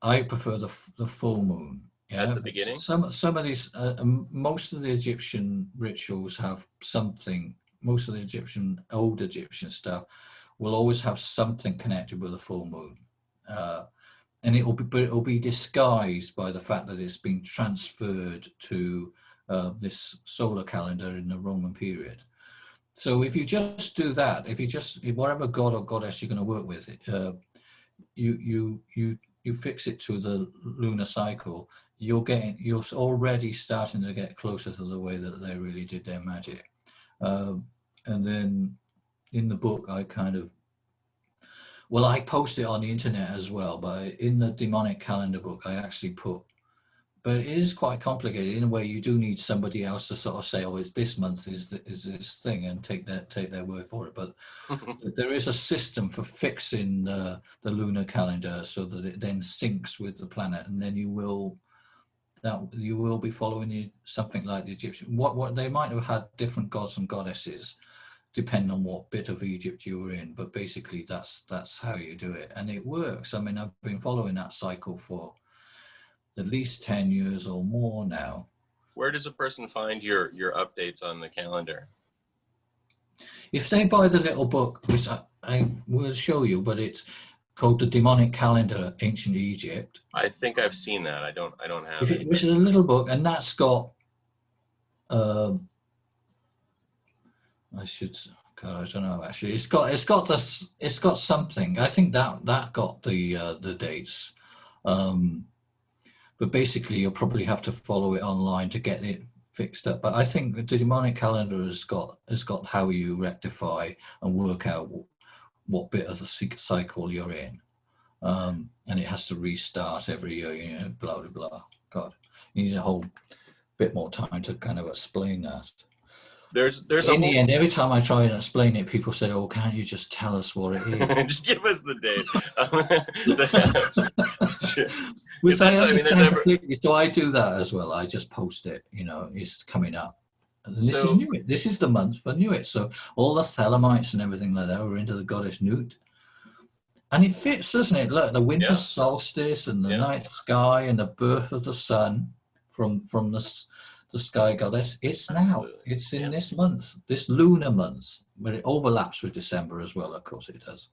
I prefer the full moon. Yeah, as the beginning. Some of these, most of the Egyptian rituals have something. Most of the old Egyptian stuff will always have something connected with the full moon, and it'll be disguised by the fact that it's been transferred to this solar calendar in the Roman period. So if you just do that, if whatever god or goddess you're going to work with, you fix it to the lunar cycle, you're already starting to get closer to the way that they really did their magic. And then in the book, I post it on the internet as well, but in the demonic calendar book, I actually put, but it is quite complicated. In a way, you do need somebody else to sort of say, oh, it's this month is this thing, and take their word for it. But there is a system for fixing the lunar calendar so that it then syncs with the planet, and then you will be following something like the Egyptian. What they might have had different gods and goddesses depending on what bit of Egypt you were in, but basically that's how you do it, and it works. I mean, I've been following that cycle for at least 10 years or more now. Where does a person find your updates on the calendar? If they buy the little book, which I will show you, but it's called The Demonic Calendar, Ancient Egypt. I think I've seen that. I don't have it. Which is a little book, and that's got I don't know actually. It's got something. I think that got the dates. But basically you'll probably have to follow it online to get it fixed up. But I think the demonic calendar has got how you rectify and work out what bit of the cycle you're in. And it has to restart every year, blah, blah, blah. God, you need a whole bit more time to kind of explain that. There's in the end, every time I try and explain it, people say, "Oh, can't you just tell us what it is?" Just give us the date. Which I understand completely. So I do that as well. I just post it. It's coming up. And this is Newit. This is the month for Newit. So all the Thelemites and everything like that are into the goddess Nut. And it fits, doesn't it? Look, the winter solstice and the night sky and the birth of the sun from the sky goddess. It's now. It's in this month, this lunar month, but it overlaps with December as well. Of course, it does.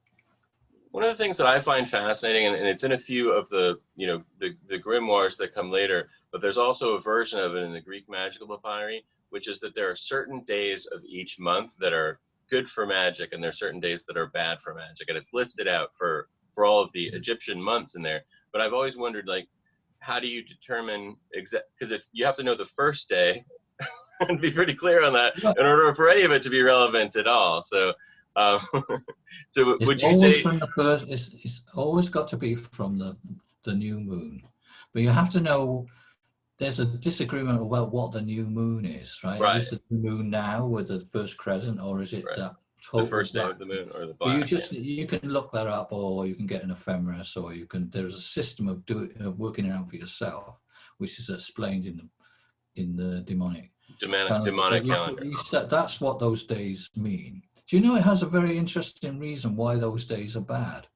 One of the things that I find fascinating, and it's in a few of the, the grimoires that come later, but there's also a version of it in the Greek magical papyri, which is that there are certain days of each month that are good for magic, and there are certain days that are bad for magic, and it's listed out for all of the Egyptian months in there. But I've always wondered, like, how do you determine because if you have to know the first day and be pretty clear on that in order for any of it to be relevant at all. So so would you say from the first, it's always got to be from the new moon, but you have to know there's a disagreement about what the new moon is, right? Right. Is the moon now with the first crescent, or is it the first day of the moon, or the black? You can look that up, or you can get an ephemeris, or there's a system of working it out for yourself, which is explained in the demonic calendar. That's what those days mean. Do you know it has a very interesting reason why those days are bad?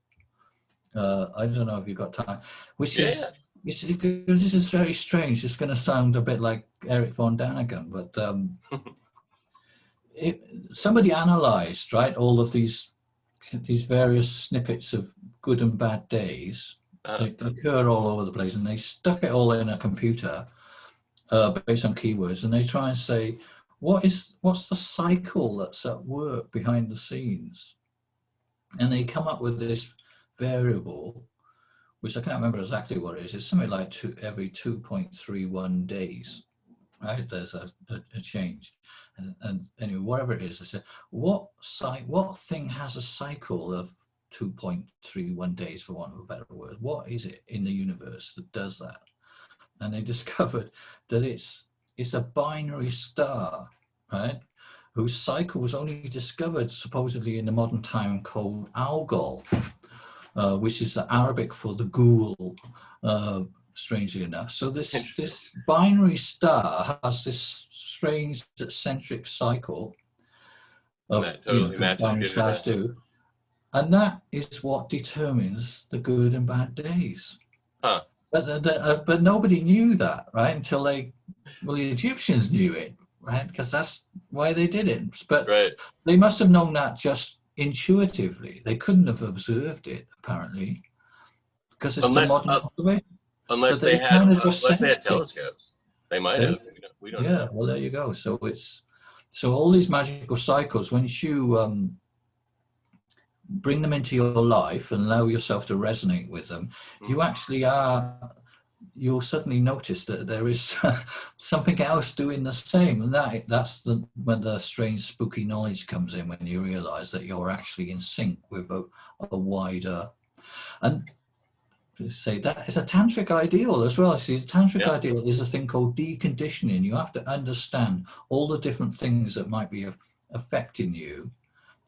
I don't know if you've got time, which is this is very strange. It's going to sound a bit like Eric von Daniken, but somebody analysed, right, all of these various snippets of good and bad days. They occur all over the place, and they stuck it all in a computer based on keywords, and they try and say, what's the cycle that's at work behind the scenes? And they come up with this variable, which I can't remember exactly what it is. It's something like every 2.31 days, right? There's a change. And anyway, whatever it is, I said, what thing has a cycle of 2.31 days, for want of a better word? What is it in the universe that does that? And they discovered that it's a binary star, right? Whose cycle was only discovered supposedly in the modern time called Algol, which is the Arabic for the ghoul, strangely enough. So this binary star has this strange eccentric cycle of binary stars do, and that is what determines the good and bad days. Huh. But nobody knew that, right? Until the Egyptians knew it, right? Because that's why they did it. But they must have known that just intuitively. They couldn't have observed it, apparently, because it's a modern observation. Unless they had telescopes, they might have. We don't know. Well, there you go. So all these magical cycles, once you bring them into your life and allow yourself to resonate with them, you'll suddenly notice that there is something else doing the same, and that's when the strange spooky knowledge comes in, when you realize that you're actually in sync with a wider, and say that is a tantric ideal as well. See, the tantric ideal is a thing called deconditioning. You have to understand all the different things that might be affecting you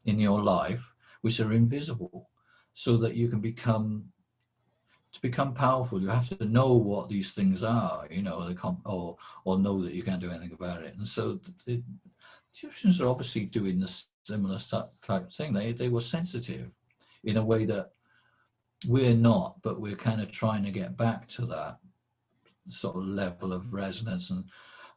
in your life, which are invisible, so that you can become powerful. You have to know what these things are, or know that you can't do anything about it. And so the Egyptians are obviously doing this similar type thing. They were sensitive in a way that we're not, but we're kind of trying to get back to that sort of level of resonance. And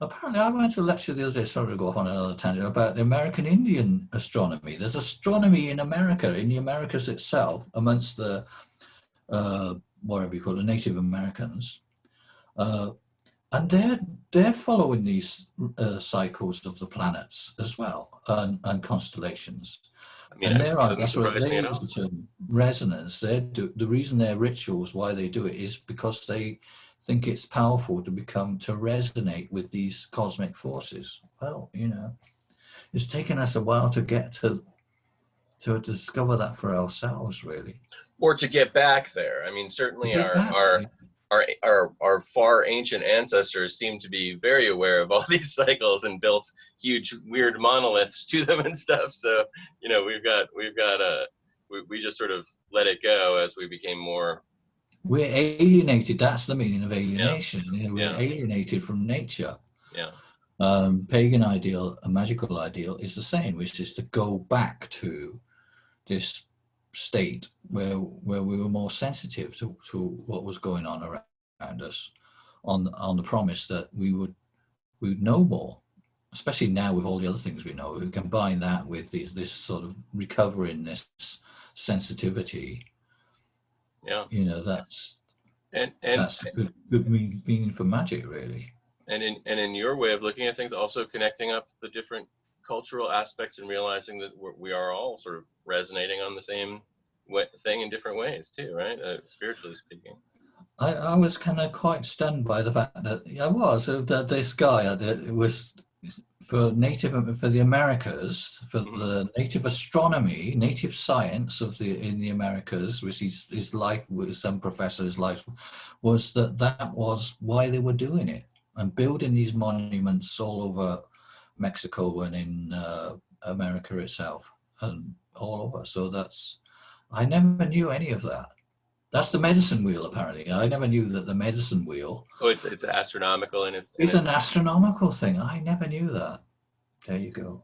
apparently, I went to a lecture the other day, sorry to go off on another tangent, about the American Indian astronomy. There's astronomy in America, in the Americas itself, amongst the whatever you call it, Native Americans, and they're following these cycles of the planets as well, and constellations. And that's what they use the term resonance. The reason their rituals, why they do it, is because they think it's powerful to resonate with these cosmic forces. Well, it's taken us a while to get to discover that for ourselves, really, or to get back there. I mean, certainly our far ancient ancestors seem to be very aware of all these cycles and built huge weird monoliths to them and stuff. So we just sort of let it go as we became more. We're alienated. That's the meaning of alienation. We're alienated from nature. Pagan ideal, a magical ideal, is the same, which is to go back to this state where we were more sensitive to what was going on around us, on the promise that we'd know more, especially now with all the other things we know. We combine that with this sort of recovering this sensitivity Yeah. You know, that's a good meaning for magic, really. And in your way of looking at things, also connecting up the different cultural aspects and realizing that we are all sort of resonating on the same thing in different ways too, right? Spiritually speaking. I was kind of quite stunned by the fact that that this guy was for the Americas, for the native astronomy, native science in the Americas, which his life was some professor's life, was that was why they were doing it and building these monuments all over Mexico and in America itself and all over. So I never knew any of that. That's the medicine wheel, apparently. I never knew that the medicine wheel. Oh, it's astronomical and it's an astronomical thing. I never knew that. There you go.